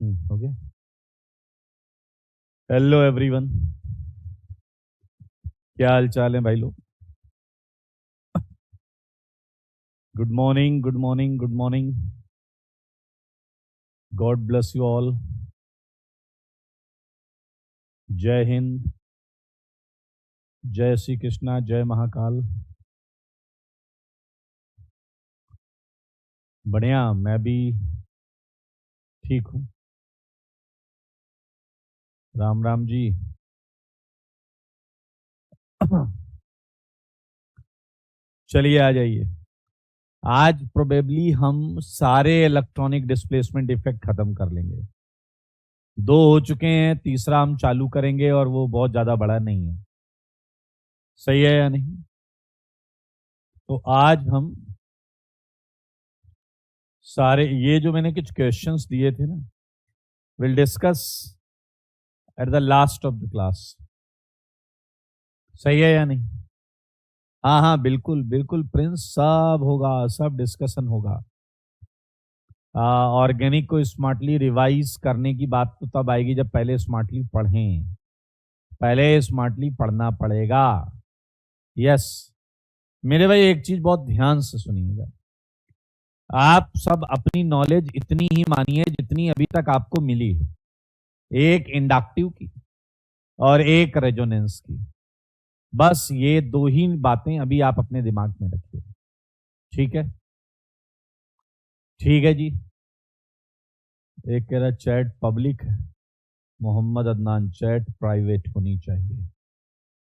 हो गया। Hello everyone, क्या हाल चाल है भाई लोग। Good morning, good morning, good morning. God bless you all. जय हिंद, जय श्री कृष्णा, जय महाकाल। बढ़िया, मैं भी ठीक हूँ। राम राम जी। चलिए आ जाइए। आज प्रोबेबली हम सारे इलेक्ट्रॉनिक डिस्प्लेसमेंट इफेक्ट खत्म कर लेंगे। 2 हो चुके हैं, तीसरा हम चालू करेंगे और वो बहुत ज्यादा बड़ा नहीं है। सही है या नहीं? तो आज हम सारे ये जो मैंने कुछ क्वेश्चंस दिए थे ना, will discuss at the last of the class. सही है या नहीं? हाँ हाँ, बिल्कुल बिल्कुल प्रिंस, सब होगा, सब डिस्कशन होगा। ऑर्गेनिक को स्मार्टली रिवाइज करने की बात तो तब आएगी जब पहले स्मार्टली पढ़ें। पहले स्मार्टली पढ़ना पड़ेगा। यस। मेरे भाई एक चीज बहुत ध्यान से सुनिएगा। आप सब अपनी नॉलेज इतनी ही मानिए जितनी अभी तक आपको मिली है, एक इंडक्टिव की और एक रेजोनेंस की। बस ये 2 ही बातें अभी आप अपने दिमाग में रखिए। ठीक है? ठीक है जी। एक कह रहा चैट पब्लिक है। मोहम्मद अदनान, चैट प्राइवेट होनी चाहिए,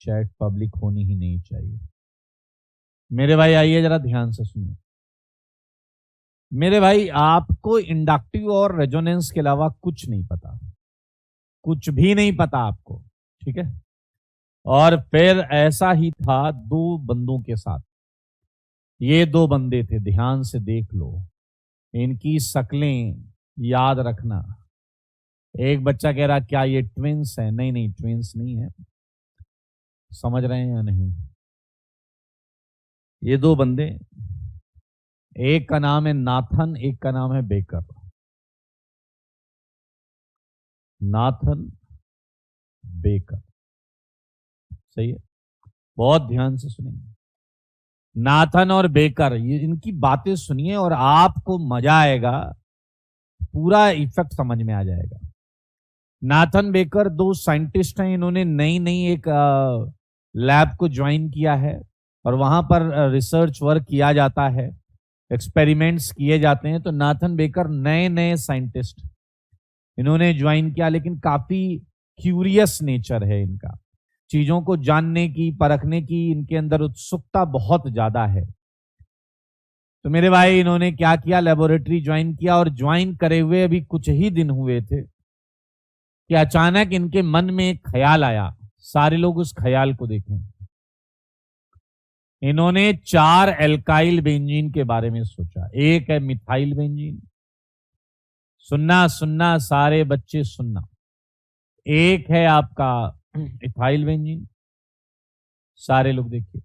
चैट पब्लिक होनी ही नहीं चाहिए। मेरे भाई आइए जरा ध्यान से सुनिए। मेरे भाई आपको इंडक्टिव और रेजोनेंस के अलावा कुछ नहीं पता, कुछ भी नहीं पता आपको। ठीक है? और फिर ऐसा ही था 2 बंदों के साथ। ये 2 बंदे थे, ध्यान से देख लो, इनकी शक्लें याद रखना। एक बच्चा कह रहा क्या ये ट्विंस है? नहीं नहीं, ट्विंस नहीं है। समझ रहे हैं या नहीं? ये 2 बंदे, एक का नाम है नाथन, एक का नाम है बेकर। Nathan, baker. सही है? बहुत ध्यान से सुनेंगे। नाथन और बेकर, ये इनकी बातें सुनिए और आपको मजा आएगा, पूरा इफेक्ट समझ में आ जाएगा। नाथन बेकर 2 साइंटिस्ट हैं। इन्होंने नई नई एक लैब को ज्वाइन किया है और वहां पर रिसर्च वर्क किया जाता है, एक्सपेरिमेंट्स किए जाते हैं। तो नाथन बेकर नए नए साइंटिस्ट इन्होंने ज्वाइन किया, लेकिन काफी क्यूरियस नेचर है इनका। चीजों को जानने की, परखने की इनके अंदर उत्सुकता बहुत ज्यादा है। तो मेरे भाई इन्होंने क्या किया, लेबोरेटरी ज्वाइन किया और ज्वाइन करे हुए अभी कुछ ही दिन हुए थे कि अचानक इनके मन में एक ख्याल आया। सारे लोग उस ख्याल को देखें। इन्होंने 4 एल्काइल बेंजीन के बारे में सोचा। एक है मिथाइल बेंजीन, सुनना सुनना सारे बच्चे सुनना। एक है आपका इथाइल बेंजीन, सारे लोग देखिए।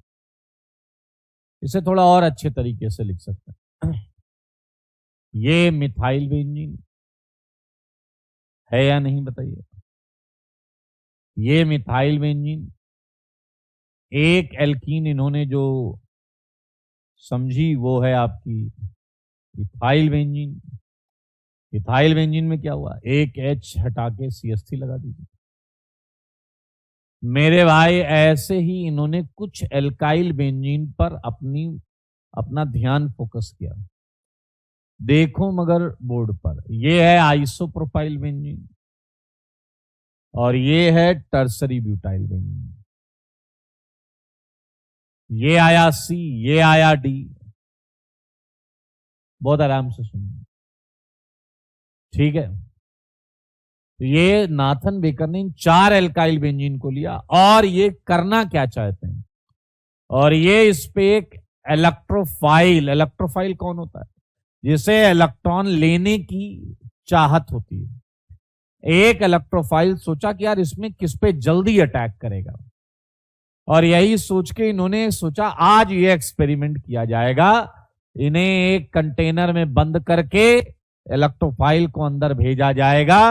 इसे थोड़ा और अच्छे तरीके से लिख सकते हैं। ये मिथाइल बेंजीन है या नहीं बताइए? ये मिथाइल बेंजीन। एक एल्कीन इन्होंने जो समझी वो है आपकी इथाइल बेंजीन। इथाइल बेंजीन में क्या हुआ, एक एच हटा के CH3 लगा दीजिए। मेरे भाई ऐसे ही इन्होंने कुछ एल्काइल बेंजीन पर अपना ध्यान फोकस किया। देखो मगर बोर्ड पर, ये है आइसोप्रोपाइल बेंजीन और ये है टर्सरी ब्यूटाइल बेंजीन। ये आया C, ये आया D। बहुत आराम से सुनिए। ठीक है? तो ये नाथन बेकर ने इन 4 एल्काइल बेंजीन को लिया और ये करना क्या चाहते हैं, और ये इस पे एक इलेक्ट्रोफाइल कौन होता है? जिसे इलेक्ट्रॉन लेने की चाहत होती है। एक इलेक्ट्रोफाइल सोचा कि यार इसमें किस पे जल्दी अटैक करेगा, और यही सोच के इन्होंने सोचा आज ये एक्सपेरिमेंट किया जाएगा। इन्हें एक कंटेनर में बंद करके इलेक्ट्रोफाइल को अंदर भेजा जाएगा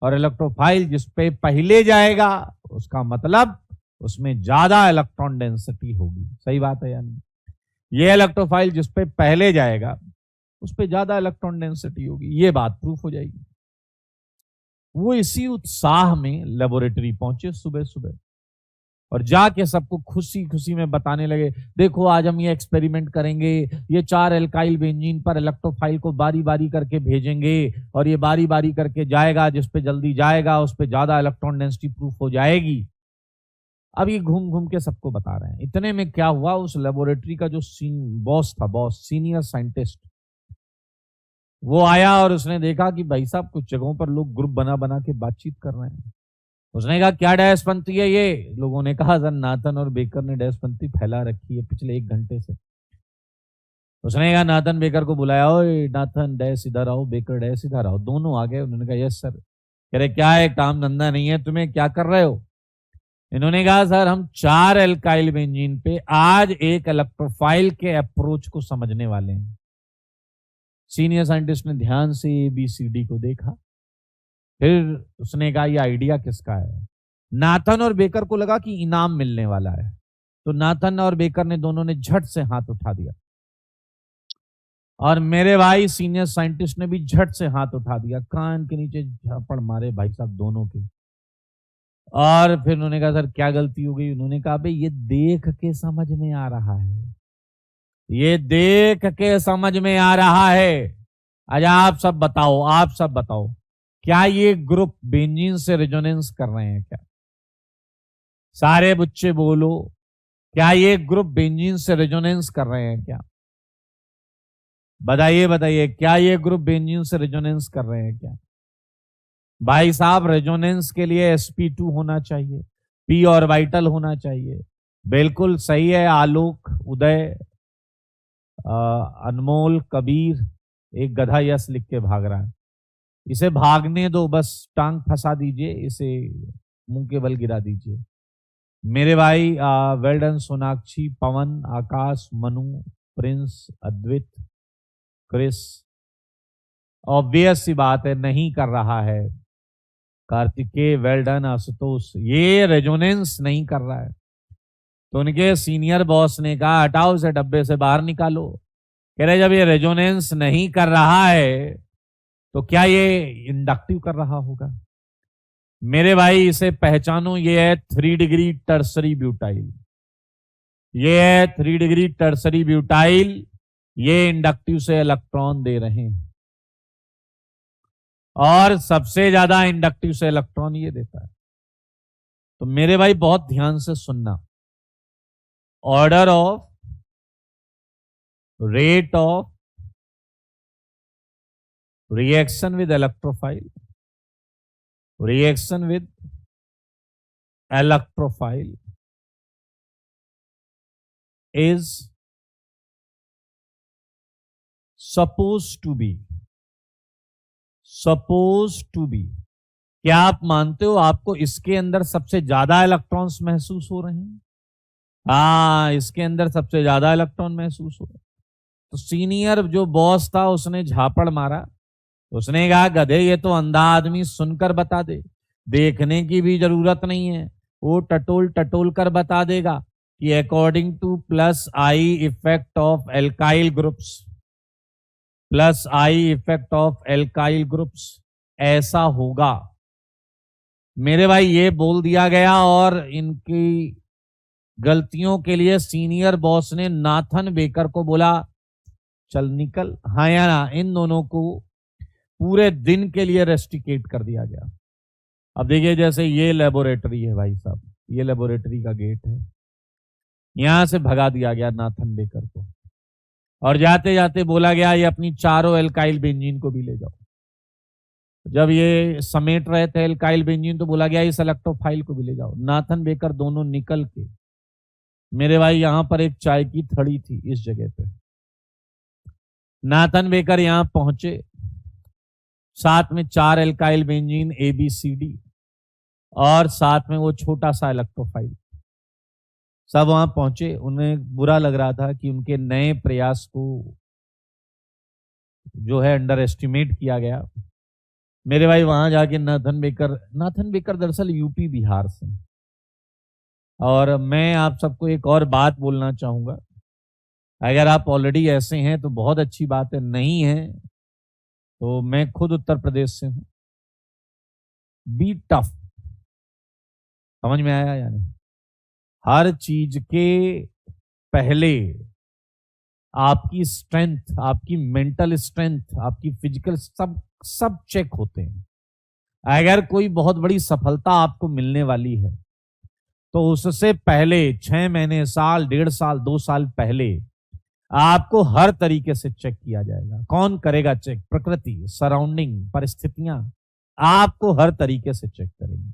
और इलेक्ट्रोफाइल जिस पे पहले जाएगा उसका मतलब उसमें ज्यादा इलेक्ट्रॉन डेंसिटी होगी। सही बात है या नहीं? ये इलेक्ट्रोफाइल जिस पे पहले जाएगा उस पे ज्यादा इलेक्ट्रॉन डेंसिटी होगी, ये बात प्रूफ हो जाएगी। वो इसी उत्साह में लेबोरेटरी पहुंचे सुबह सुबह और जाके सबको खुशी खुशी में बताने लगे, देखो आज हम ये एक्सपेरिमेंट करेंगे, ये 4 एल्काइल बेंजीन पर इलेक्ट्रोफाइल को बारी बारी करके भेजेंगे और ये बारी बारी करके जाएगा, जिस पे जल्दी जाएगा उस पे ज्यादा इलेक्ट्रॉन डेंसिटी प्रूफ हो जाएगी। अब ये घूम घूम के सबको बता रहे हैं। इतने में क्या हुआ, उस लेबोरेटरी का जो बॉस था, बॉस सीनियर साइंटिस्ट, वो आया और उसने देखा कि भाई साहब कुछ जगहों पर लोग ग्रुप बना बना के बातचीत कर रहे हैं। उसने कहा क्या डैशपंथी है ये? लोगों ने कहा सर नाथन और बेकर ने डैशपंथी फैला रखी है पिछले 1 घंटे से। उसने कहा नाथन बेकर को बुलाया, ओए नाथन डैश इधर आओ, बेकर डैश इधर आओ। दोनों आ गए। उन्होंने कहा यस सर। कह रहे क्या है, काम धंधा नहीं है तुम्हें, क्या कर रहे हो? इन्होंने कहा सर हम 4 एल्काइल बेंजीन पे आज एक इलेक्ट्रोफाइल के अप्रोच को समझने वाले हैं। सीनियर साइंटिस्ट ने ध्यान से ABCD को देखा, फिर उसने कहा ये आइडिया किसका है? नाथन और बेकर को लगा कि इनाम मिलने वाला है, तो नाथन और बेकर ने दोनों ने झट से हाथ उठा दिया और मेरे भाई सीनियर साइंटिस्ट ने भी झट से हाथ उठा दिया, कान के नीचे झापड़ मारे भाई साहब दोनों के। और फिर उन्होंने कहा सर क्या गलती हो गई? उन्होंने कहा भाई ये देख के समझ में आ रहा है, ये देख के समझ में आ रहा है। अच्छा आप सब बताओ क्या ये ग्रुप बेंजीन से रेजोनेंस कर रहे हैं क्या? सारे बच्चे बोलो, क्या ये ग्रुप बेंजीन से रेजोनेंस कर रहे हैं क्या? बताइए क्या ये ग्रुप बेंजीन से रेजोनेंस कर रहे हैं क्या? भाई साहब रेजोनेंस के लिए sp2 होना चाहिए, p ऑर्बिटल होना चाहिए। बिल्कुल सही है। आलोक, उदय, अनमोल, कबीर, एक गधा यस लिख के भाग रहा है, इसे भागने दो, बस टांग फंसा दीजिए, इसे मुंह के बल गिरा दीजिए। मेरे भाई वेल डन सोनाक्षी, पवन, आकाश, मनु, प्रिंस, अद्वित, क्रिस। ऑब्वियस सी बात है नहीं कर रहा है। Kartikeya, well done. आशुतोष, ये रेजोनेंस नहीं कर रहा है। तो उनके सीनियर बॉस ने कहा हटाओ इसे डब्बे से बाहर निकालो। कह रहे जब ये रेजोनेंस नहीं कर रहा है तो क्या ये इंडक्टिव कर रहा होगा? मेरे भाई इसे पहचानो, ये है 3 डिग्री टर्सरी ब्यूटाइल। ये है 3 डिग्री टर्सरी ब्यूटाइल। ये इंडक्टिव से इलेक्ट्रॉन दे रहे हैं और सबसे ज्यादा इंडक्टिव से इलेक्ट्रॉन ये देता है। तो मेरे भाई बहुत ध्यान से सुनना। Order of rate of reaction with electrophile is supposed to be क्या आप मानते हो आपको इसके अंदर सबसे ज्यादा इलेक्ट्रॉन्स महसूस हो रहे हैं? हाँ, इसके अंदर सबसे ज्यादा इलेक्ट्रॉन महसूस हो रहे हैं। तो सीनियर जो बॉस था उसने झापड़ मारा, उसने कहा गधे ये तो अंधा आदमी सुनकर बता दे, देखने की भी जरूरत नहीं है, वो टटोल टटोल कर बता देगा कि according two plus I effect of alkyl groups ऐसा होगा। मेरे भाई ये बोल दिया गया और इनकी गलतियों के लिए सीनियर बॉस ने नाथन बेकर को बोला चल निकल। हाँ या ना? इन दोनों को पूरे दिन के लिए रेस्ट्रिकेट कर दिया गया। अब देखिए जैसे ये लेबोरेटरी है भाई साहब, ये लेबोरेटरी का गेट है, यहां से भगा दिया गया नाथन बेकर को और जाते जाते बोला गया ये अपनी चारों एल्काइल बेंजीन को भी ले जाओ। जब ये समेट रहे थे एल्काइल बेंजीन तो बोला गया इस इलेक्ट्रोफाइल को भी ले जाओ। नाथन बेकर दोनों निकल के, मेरे भाई यहां पर एक चाय की थड़ी थी इस जगह पे, नाथन बेकर यहां पहुंचे, साथ में 4 एल्काइल बेंजीन ABCD और साथ में वो छोटा सा इलेक्ट्रोफाइल, सब वहां पहुंचे। उन्हें बुरा लग रहा था कि उनके नए प्रयास को जो है अंडर एस्टिमेट किया गया। मेरे भाई वहां जाके नाथन बेकर दरअसल यूपी बिहार से। और मैं आप सबको एक और बात बोलना चाहूंगा, अगर आप ऑलरेडी ऐसे हैं तो बहुत अच्छी बात है, नहीं है तो मैं खुद उत्तर प्रदेश से हूं। Be tough. समझ में आया या नहीं? हर चीज के पहले आपकी स्ट्रेंथ, आपकी मेंटल स्ट्रेंथ, आपकी फिजिकल, सब सब चेक होते हैं। अगर कोई बहुत बड़ी सफलता आपको मिलने वाली है तो उससे पहले 6 महीने, साल, 1.5 साल, 2 साल पहले आपको हर तरीके से चेक किया जाएगा। कौन करेगा चेक? प्रकृति, सराउंडिंग, परिस्थितियां आपको हर तरीके से चेक करेंगी।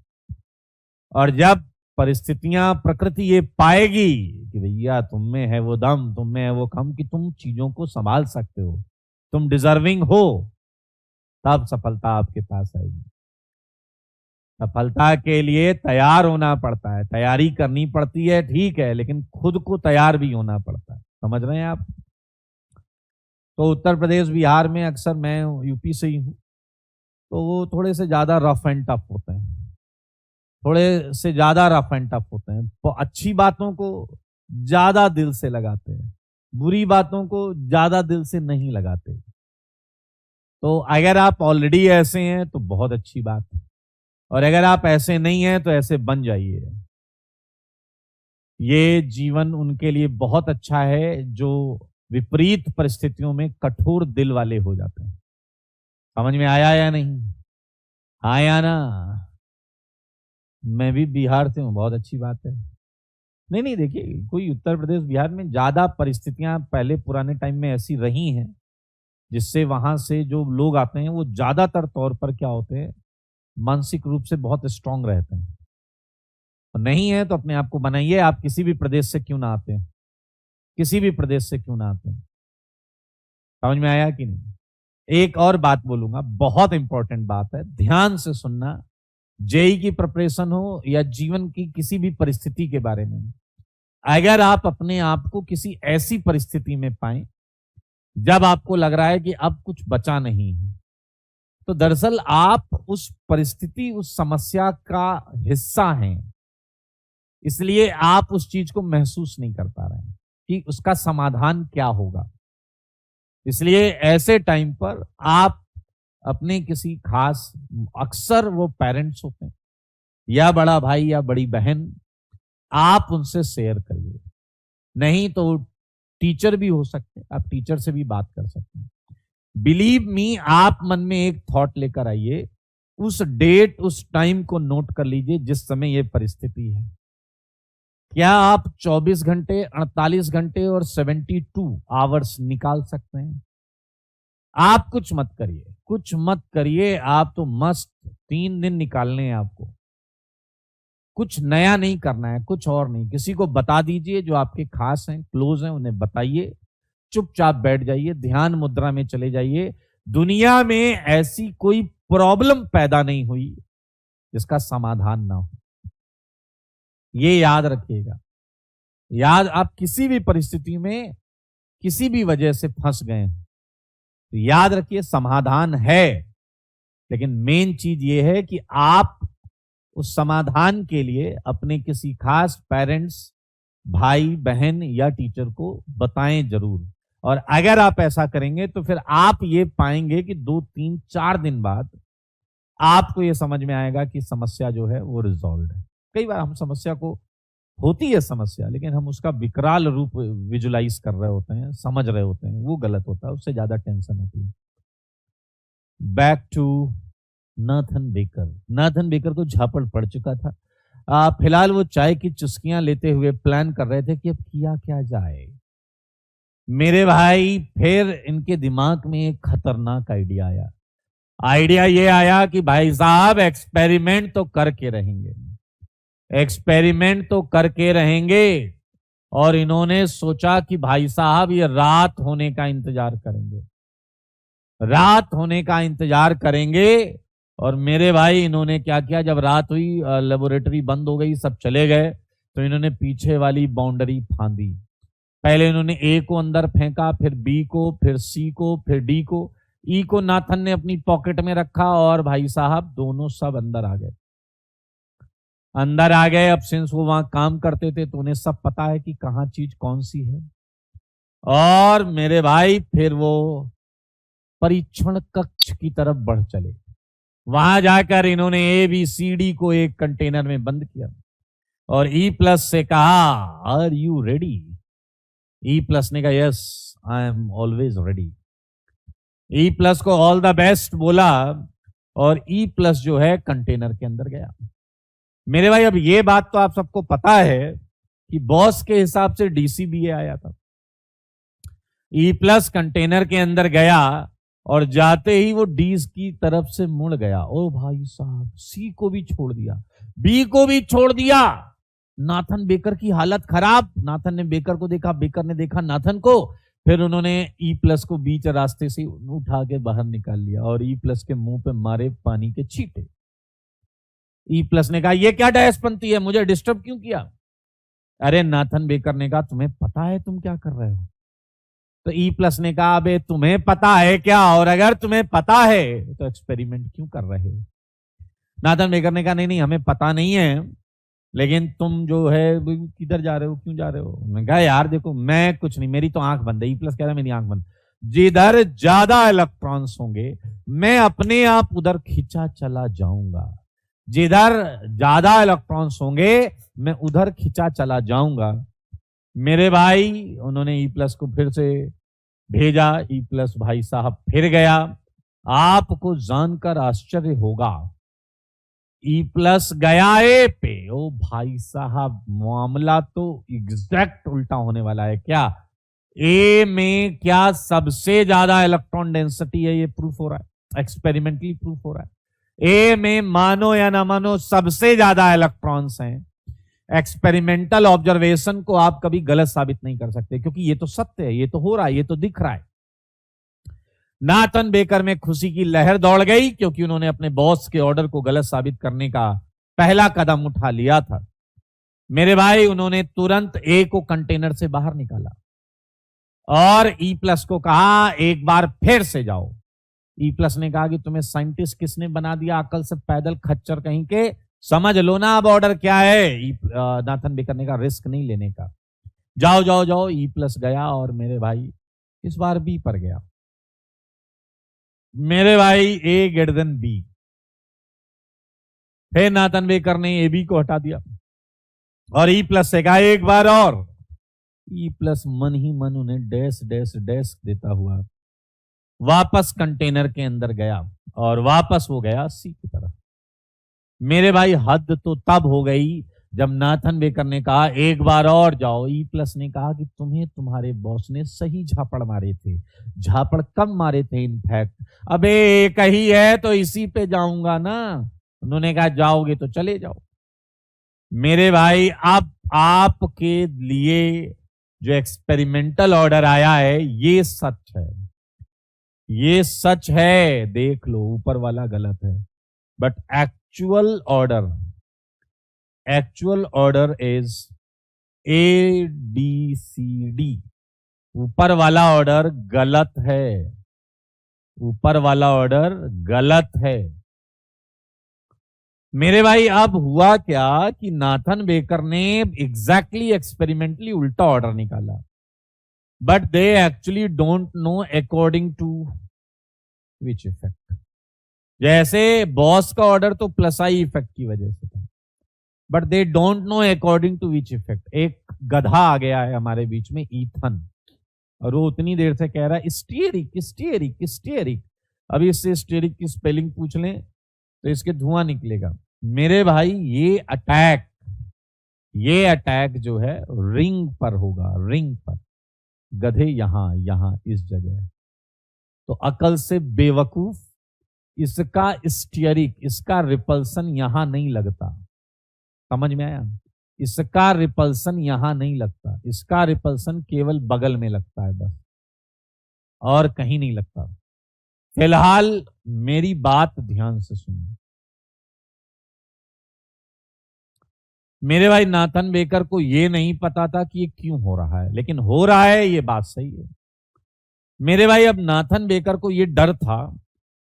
और जब परिस्थितियां, प्रकृति ये पाएगी कि भैया तुम में है वो दम, तुम में है वो खम कि तुम चीजों को संभाल सकते हो, तुम डिजर्विंग हो, तब सफलता आपके पास आएगी। सफलता के लिए तैयार होना पड़ता है, तैयारी करनी पड़ती है, ठीक है, लेकिन खुद को तैयार भी होना पड़ता है। समझ रहे हैं आप? तो उत्तर प्रदेश, बिहार में, अक्सर मैं यूपी से ही हूं, तो वो थोड़े से ज्यादा रफ एंड टफ होते हैं, थोड़े से ज्यादा रफ एंड टफ होते हैं। तो अच्छी बातों को ज्यादा दिल से लगाते हैं, बुरी बातों को ज्यादा दिल से नहीं लगाते। तो अगर आप ऑलरेडी ऐसे हैं तो बहुत अच्छी बात है, और अगर आप ऐसे नहीं हैं तो ऐसे बन जाइए। ये जीवन उनके लिए बहुत अच्छा है जो विपरीत परिस्थितियों में कठोर दिल वाले हो जाते हैं। समझ में आया या नहीं? हाँ या ना? मैं भी बिहार से हूं, बहुत अच्छी बात है। नहीं नहीं, देखिए, कोई उत्तर प्रदेश बिहार में ज्यादा परिस्थितियां पहले पुराने टाइम में ऐसी रही हैं जिससे वहां से जो लोग आते हैं वो ज्यादातर तौर पर क्या होते हैं, मानसिक रूप से बहुत स्ट्रांग रहते हैं। और नहीं है तो अपने आप को बनाइए, आप किसी भी प्रदेश से क्यों ना आते हैं, किसी भी प्रदेश से क्यों ना आते हैं। समझ में आया कि नहीं? एक और बात बोलूंगा, बहुत इंपॉर्टेंट बात है, ध्यान से सुनना। जेई की प्रिपरेशन हो या जीवन की किसी भी परिस्थिति के बारे में, अगर आप अपने आप को किसी ऐसी परिस्थिति में पाएं जब आपको लग रहा है कि अब कुछ बचा नहीं है, तो दरअसल आप उस परिस्थिति, उस समस्या का हिस्सा हैं, इसलिए आप उस चीज को महसूस नहीं कर पा रहे हैं कि उसका समाधान क्या होगा। इसलिए ऐसे टाइम पर आप अपने किसी खास, अक्सर वो पेरेंट्स होते हैं या बड़ा भाई या बड़ी बहन, आप उनसे शेयर करिए। नहीं तो टीचर भी हो सकते हैं, आप टीचर से भी बात कर सकते हैं। बिलीव मी, आप मन में एक थॉट लेकर आइए, उस डेट, उस टाइम को नोट कर लीजिए जिस समय ये परिस्थिति है। क्या आप 24 घंटे, 48 घंटे और 72 आवर्स निकाल सकते हैं? आप कुछ मत करिए, कुछ मत करिए, आप तो मस्त 3 दिन निकालने हैं आपको। कुछ नया नहीं करना है, कुछ और नहीं। किसी को बता दीजिए, जो आपके खास हैं, क्लोज हैं, उन्हें बताइए। चुपचाप बैठ जाइए, ध्यान मुद्रा में चले जाइए। दुनिया में ऐसी कोई प्रॉब्लम पैदा नहीं हुई जिसका समाधान ना हो, ये याद रखिएगा। आप किसी भी परिस्थिति में किसी भी वजह से फंस गए हैं तो याद रखिए, समाधान है, लेकिन मेन चीज ये है कि आप उस समाधान के लिए अपने किसी खास पेरेंट्स, भाई बहन या टीचर को बताएं जरूर। और अगर आप ऐसा करेंगे तो फिर आप ये पाएंगे कि 2, 3, 4 दिन बाद आपको ये समझ में आएगा कि समस्या जो है वो रिजॉल्व है। कई बार हम समस्या को, होती है समस्या, लेकिन हम उसका विकराल रूप विजुलाइज कर रहे होते हैं, समझ रहे होते हैं, वो गलत होता है, उससे ज्यादा टेंशन होती है। Back to Nathan Baker. Nathan Baker को झापड़ पड़ चुका था। फिलहाल वो चाय की चुस्कियां लेते हुए प्लान कर रहे थे कि अब किया क्या जाए। मेरे भाई, फिर इनके दिमाग में एक खतरनाक आइडिया आया। आइडिया ये आया कि भाई साहब, एक्सपेरिमेंट तो करके रहेंगे, एक्सपेरिमेंट तो करके रहेंगे। और इन्होंने सोचा कि भाई साहब, ये रात होने का इंतजार करेंगे, रात होने का इंतजार करेंगे। और मेरे भाई, इन्होंने क्या किया, जब रात हुई, लेबोरेटरी बंद हो गई, सब चले गए, तो इन्होंने पीछे वाली बाउंड्री फांदी। पहले इन्होंने ए को अंदर फेंका, फिर बी को, फिर सी को, फिर डी को। ई को नाथन ने अपनी पॉकेट में रखा और भाई साहब दोनों सब अंदर आ गए। अंदर आ गए। अब सिंस वो वहां काम करते थे तो उन्हें सब पता है कि कहाँ चीज कौन सी है। और मेरे भाई फिर वो परीक्षण कक्ष की तरफ बढ़ चले। वहां जाकर इन्होंने ABCD को एक कंटेनर में बंद किया और E+ से कहा, आर यू रेडी? E+ ने कहा, yes I am always ready. E+ को ऑल द बेस्ट बोला और E+ जो है कंटेनर के अंदर गया। मेरे भाई अब ये बात तो आप सबको पता है कि बॉस के हिसाब से DCBA आया था। E+ कंटेनर के अंदर गया और जाते ही वो डी की तरफ से मुड़ गया। ओ भाई साहब, C को भी छोड़ दिया, B को भी छोड़ दिया। नाथन बेकर की हालत खराब। नाथन ने बेकर को देखा, बेकर ने देखा नाथन को। फिर उन्होंने E+ को बीच रास्ते से उठा के बाहर निकाल लिया और E+ के मुंह पे मारे पानी के छींटे। E+ ने कहा, ये क्या डैशपंती है, मुझे डिस्टर्ब क्यों किया? अरे नाथन बेकर ने कहा, तुम्हें पता है तुम क्या कर रहे हो? तो E+ ने कहा, अबे तुम्हें पता है क्या? और अगर तुम्हें पता है तो एक्सपेरिमेंट क्यों कर रहे हो? नाथन बेकर ने कहा, नहीं नहीं हमें पता नहीं है, लेकिन तुम जो है किधर जा रहे हो, क्यों जा रहे हो? मैंने कहा, यार देखो मैं कुछ नहीं, मेरी तो आंख बंद है। E+ कह रहा है, मेरी आंख बंद। जिधर ज्यादा इलेक्ट्रॉन्स होंगे मैं अपने आप उधर खिंचा चला जाऊंगा। जिधर ज्यादा इलेक्ट्रॉन्स होंगे मैं उधर खिंचा चला जाऊंगा। मेरे भाई उन्होंने E+ को फिर से भेजा। E+ भाई साहब फिर गया। आपको जानकर आश्चर्य होगा, E+ गया A पे। ओ भाई साहब, मामला तो एग्जैक्ट उल्टा होने वाला है। क्या A में क्या सबसे ज्यादा इलेक्ट्रॉन डेंसिटी है? ये प्रूफ हो रहा है, एक्सपेरिमेंटली प्रूफ हो रहा है। A में मानो या ना मानो सबसे ज्यादा इलेक्ट्रॉन्स हैं। एक्सपेरिमेंटल ऑब्जर्वेशन को आप कभी गलत साबित नहीं कर सकते, क्योंकि ये तो सत्य है, ये तो हो रहा है, ये तो दिख रहा है। नाथन बेकर में खुशी की लहर दौड़ गई, क्योंकि उन्होंने अपने बॉस के ऑर्डर को गलत साबित करने का पहला कदम उठा लिया था। मेरे भाई उन्होंने तुरंत A को कंटेनर से बाहर निकाला और E+ को कहा, एक बार फिर से जाओ। E+ ने कहा कि तुम्हें साइंटिस्ट किसने बना दिया, अकल से पैदल खच्चर कहीं के, समझ लो ना अब ऑर्डर क्या है। नाथन बेकर ने कहा, रिस्क नहीं लेने का, जाओ जाओ जाओ। E+ गया और मेरे भाई इस बार B पर गया। मेरे भाई A>B। फिर नाथन बेकर ने AB को हटा दिया और E+ से कहा, एक बार और। E+ मन ही मन उन्हें डैश डैश डैश देता हुआ वापस कंटेनर के अंदर गया और वापस वो गया C की तरफ। मेरे भाई हद तो तब हो गई जब नाथन बेकर ने कहा, एक बार और जाओ। E+ ने कहा कि तुम्हें तुम्हारे बॉस ने सही झापड़ मारे थे। झापड़ कम मारे थे इनफैक्ट। अबे एक ही है तो इसी पे जाऊंगा ना। उन्होंने कहा, जाओगे तो चले जाओ। मेरे भाई अब आपके लिए जो एक्सपेरिमेंटल ऑर्डर आया है ये सच है, ये सच है। देख लो, ऊपर वाला गलत है, but actual order is ABCD। ऊपर वाला ऑर्डर गलत है, ऊपर वाला ऑर्डर गलत है। मेरे भाई अब हुआ क्या कि नाथन बेकर ने एग्जैक्टली एक्सपेरिमेंटली उल्टा ऑर्डर निकाला, but they actually don't know according to which effect. जैसे बॉस का ऑर्डर तो +I इफेक्ट की वजह से था, but they don't know according to which effect. एक गधा आ गया है हमारे बीच में, ईथन, और वो उतनी देर से कह रहा है स्टीयरिक स्टीयरिक स्टीयरिक। अभी इससे स्टीयरिक की स्पेलिंग पूछ लें तो इसके धुआं निकलेगा। मेरे भाई ये अटैक जो है रिंग पर होगा, रिंग पर। गधे यहां इस जगह। तो अकल से बेवकूफ, इसका स्टीयरिक, इसका रिपल्सन यहां नहीं लगता। समझ में आया? इसका रिपल्सन यहां नहीं लगता, इसका रिपल्सन केवल बगल में लगता है बस, और कहीं नहीं लगता। फिलहाल मेरी बात ध्यान से सुनिए। मेरे भाई नाथन बेकर को यह नहीं पता था कि ये क्यों हो रहा है, लेकिन हो रहा है, ये बात सही है। मेरे भाई अब नाथन बेकर को ये डर था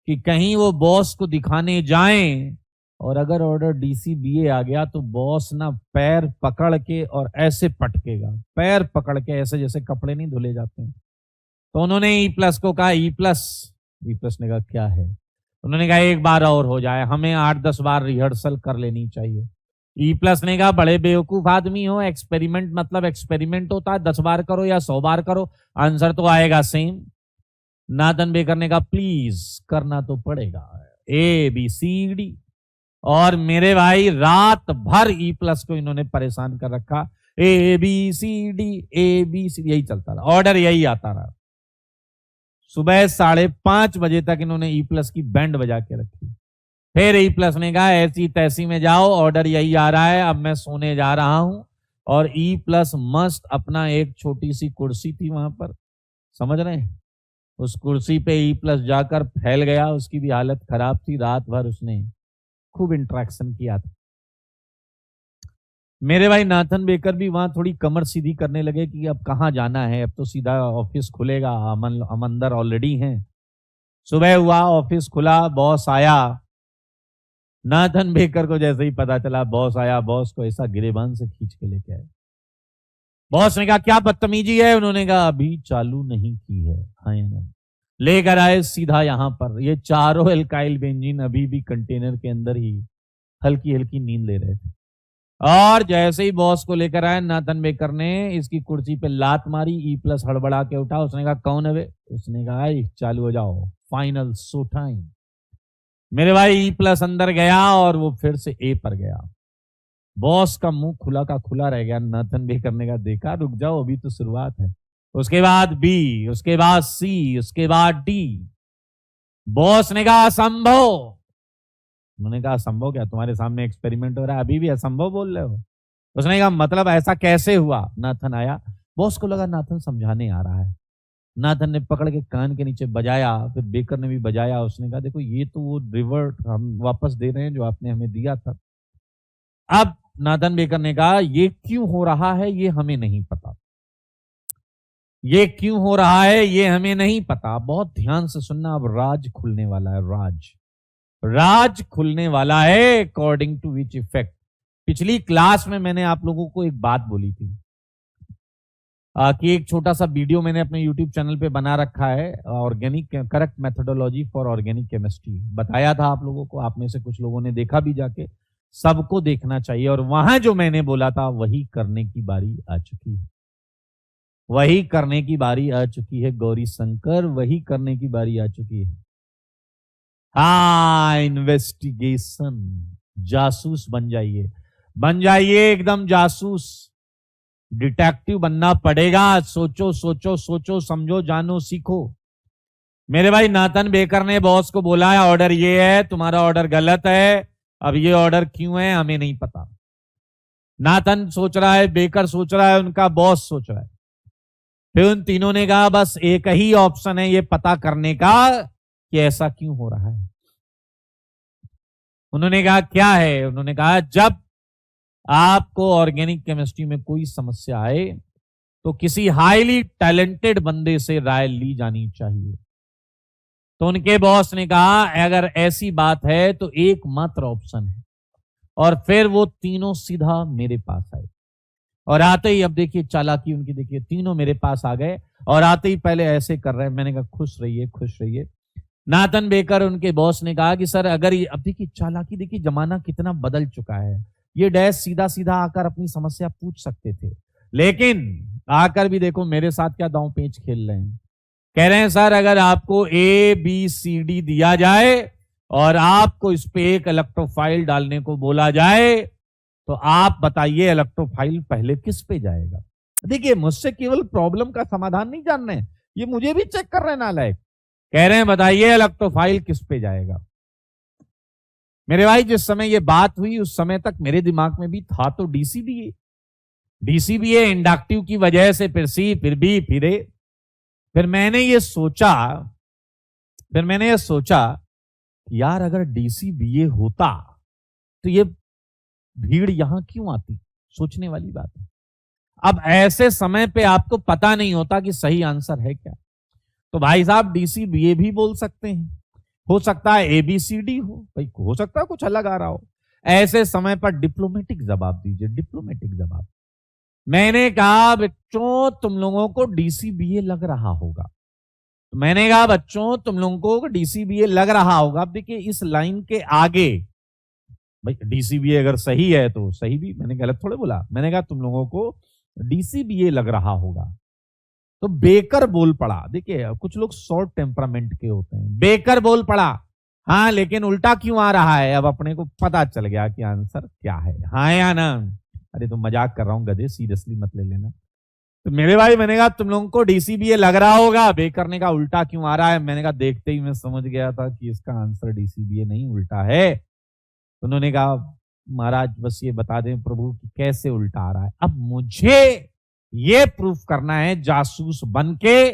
कि कहीं वो बॉस को दिखाने जाएं और अगर ऑर्डर डीसीबीए आ गया तो बॉस ना पैर पकड़ के और ऐसे पटकेगा, पैर पकड़ के ऐसे जैसे कपड़े नहीं धुले जाते हैं। तो उन्होंने ई प्लस को कहा ई प्लस ने कहा क्या है? उन्होंने कहा एक बार और हो जाए, हमें 8-10 बार रिहर्सल कर लेनी चाहिए। ई प्लस ने कहा बड़े बेवकूफ आदमी हो, एक्सपेरिमेंट मतलब एक्सपेरिमेंट होता है, 10 बार करो या 100 बार करो, आंसर तो आएगा सेम। नाथन बेकर ने कहा प्लीज करना तो पड़ेगा, ABCD। और मेरे भाई रात भर ई प्लस को इन्होंने परेशान कर रखा, ABCD यही चलता रहा, ऑर्डर यही आता रहा। सुबह 5:30 बजे तक इन्होंने ई प्लस की बैंड बजा के रखी। फिर ई प्लस ने कहा ऐसी तैसी में जाओ, ऑर्डर यही आ रहा है, अब मैं सोने जा रहा हूं। और ई प्लस मस्त अपना एक छोटी सी कुर्सी थी वहां पर, समझ रहे हैं, उस कुर्सी पे ई प्लस जाकर फैल गया। उसकी भी हालत खराब थी, रात भर उसने खूब इंट्रैक्शन किया था। मेरे भाई नाथन बेकर भी वहां थोड़ी कमर सीधी करने लगे कि अब कहाँ जाना है, अब तो सीधा ऑफिस खुलेगा, हम अंदर ऑलरेडी हैं। सुबह हुआ, ऑफिस खुला, बॉस आया। नाथन बेकर को जैसे ही पता चला बॉस आया, बॉस को ऐसा गिरेबान से खींच के लेके आए। बॉस ने कहा क्या बदतमीजी है? उन्होंने कहा अभी चालू नहीं की है। हाँ या ना? लेकर आए सीधा यहां पर। ये चारों एल्काइल बेंजीन अभी भी कंटेनर के अंदर ही हल्की हल्की नींद ले रहे थे। और जैसे ही बॉस को लेकर आए, नाथन बेकर ने इसकी कुर्सी पे लात मारी। ई प्लस हड़बड़ा के उठा। उसने कहा कौन है वे? उसने कहा चालू हो जाओ, फाइनल शो टाइम। मेरे भाई ई प्लस अंदर गया और वो फिर से ए पर गया। बॉस का मुंह खुला का खुला रह गया। नाथन बेकर ने कहा देखा, रुक जाओ अभी तो शुरुआत है। उसके बाद बी, उसके बाद सी, उसके बाद डी। बॉस ने कहा असंभव। उन्होंने कहा असंभव क्या? तुम्हारे सामने एक्सपेरिमेंट हो रहा है, अभी भी असंभव बोल रहे हो? उसने कहा मतलब ऐसा कैसे हुआ? नाथन आया। बॉस को लगा नाथन समझाने आ रहा है। नाथन ने पकड़ के कान के नीचे बजाया, फिर बेकर ने भी बजाया। उसने कहा देखो ये तो वो रिवर्ट हम वापस दे रहे हैं जो आपने हमें दिया था। अब नाथन बेकर ने कहा ये क्यों हो रहा है ये हमें नहीं पता, ये क्यों हो रहा है ये हमें नहीं पता। बहुत ध्यान से सुनना, अब राज खुलने वाला है। राज खुलने वाला है। अकॉर्डिंग टू विच इफेक्ट, पिछली क्लास में मैंने आप लोगों को एक बात बोली थी कि एक छोटा सा वीडियो मैंने अपने यूट्यूब चैनल पे बना रखा है, organic correct methodology for organic chemistry. बताया था आप लोगों को, आप में से कुछ लोगों ने देखा भी जाके। सबको देखना चाहिए। और वहां जो मैंने बोला था वही करने की बारी आ चुकी है, वही करने की बारी आ चुकी है गौरी शंकर, वही करने की बारी आ चुकी है। हाँ, इन्वेस्टिगेशन, जासूस बन जाइए, बन जाइए एकदम जासूस। डिटेक्टिव बनना पड़ेगा। सोचो सोचो सोचो, समझो, जानो, सीखो। मेरे भाई नाथन बेकर ने बॉस को बोला है ऑर्डर ये है, तुम्हारा ऑर्डर गलत है। अब ये ऑर्डर क्यों है हमें नहीं पता। नाथन सोच रहा है, बेकर सोच रहा है, उनका बॉस सोच रहा है। फिर उन तीनों ने कहा बस एक ही ऑप्शन है ये पता करने का कि ऐसा क्यों हो रहा है। उन्होंने कहा क्या है? उन्होंने कहा जब आपको ऑर्गेनिक केमिस्ट्री में कोई समस्या आए तो किसी हाईली टैलेंटेड बंदे से राय ली जानी चाहिए। तो उनके बॉस ने कहा अगर ऐसी बात है तो एकमात्र ऑप्शन है। और फिर वो तीनों सीधा मेरे पास आए। और आते ही, अब देखिए चालाकी उनकी, देखिए तीनों मेरे पास आ गए और आते ही पहले ऐसे कर रहे हैं। मैंने कहा खुश रहिए, खुश रहिए। नाथन बेकर, उनके बॉस ने कहा कि सर अगर ये, अब देखिए चालाकी, देखिए जमाना कितना बदल चुका है। ये डैश सीधा सीधा आकर अपनी समस्या पूछ सकते थे, लेकिन आकर भी देखो मेरे साथ क्या दांव पेच खेल रहे हैं। कह रहे हैं सर अगर आपको ABCD दिया जाए और आपको इस पे एक इलेक्ट्रोफाइल डालने को बोला जाए तो आप बताइए इलेक्ट्रोफाइल पहले किस पे जाएगा। देखिए मुझसे केवल प्रॉब्लम का समाधान नहीं जान रहे हैं, ये मुझे भी चेक कर रहे हैं नालायक। कह रहे हैं बताइए इलेक्ट्रोफाइल किस पे जाएगा। मेरे भाई जिस समय ये बात हुई उस समय तक मेरे दिमाग में भी था तो डीसीबीए इंडक्टिव की वजह से फिर सी, फिर बी, फिर ए। फिर मैंने ये सोचा यार अगर डीसीबीए होता तो ये भीड़ यहां क्यों आती। सोचने वाली बात है। अब ऐसे समय पे आपको पता नहीं होता कि सही आंसर है क्या। तो भाई साहब DCBA भी बोल सकते हैं, हो सकता है ABCD हो, भाई हो सकता है कुछ अलग आ रहा हो। ऐसे समय पर डिप्लोमेटिक जवाब दीजिए, डिप्लोमेटिक जवाब। मैंने कहा बच्चों तुम लोगों को DCBA लग रहा होगा, मैंने कहा बच्चों तुम लोगों को DCBA लग रहा होगा। अब देखिए इस लाइन के आगे, भाई DCBA अगर सही है तो सही भी, मैंने गलत थोड़े बोला। मैंने कहा तुम लोगों को DCBA लग रहा होगा, तो बेकर बोल पड़ा। देखिए कुछ लोग शॉर्ट टेम्परामेंट के होते हैं, बेकर बोल पड़ा। हाँ लेकिन उल्टा क्यों आ रहा है, अब अपने को पता चल गया कि आंसर क्या है, हाँ या ना। अरे तो मजाक कर रहा हूं गधे, सीरियसली मत ले लेना। तो मेरे भाई मैंने कहा तुम लोगों को DCBA लग रहा होगा, बेकर ने कहा उल्टा क्यों आ रहा है। मैंने कहा देखते ही मैं समझ गया था कि इसका आंसर DCBA नहीं उल्टा है। उन्होंने कहा महाराज बस ये बता दें प्रभु कि कैसे उल्टा आ रहा है। अब मुझे ये प्रूफ करना है जासूस बन के,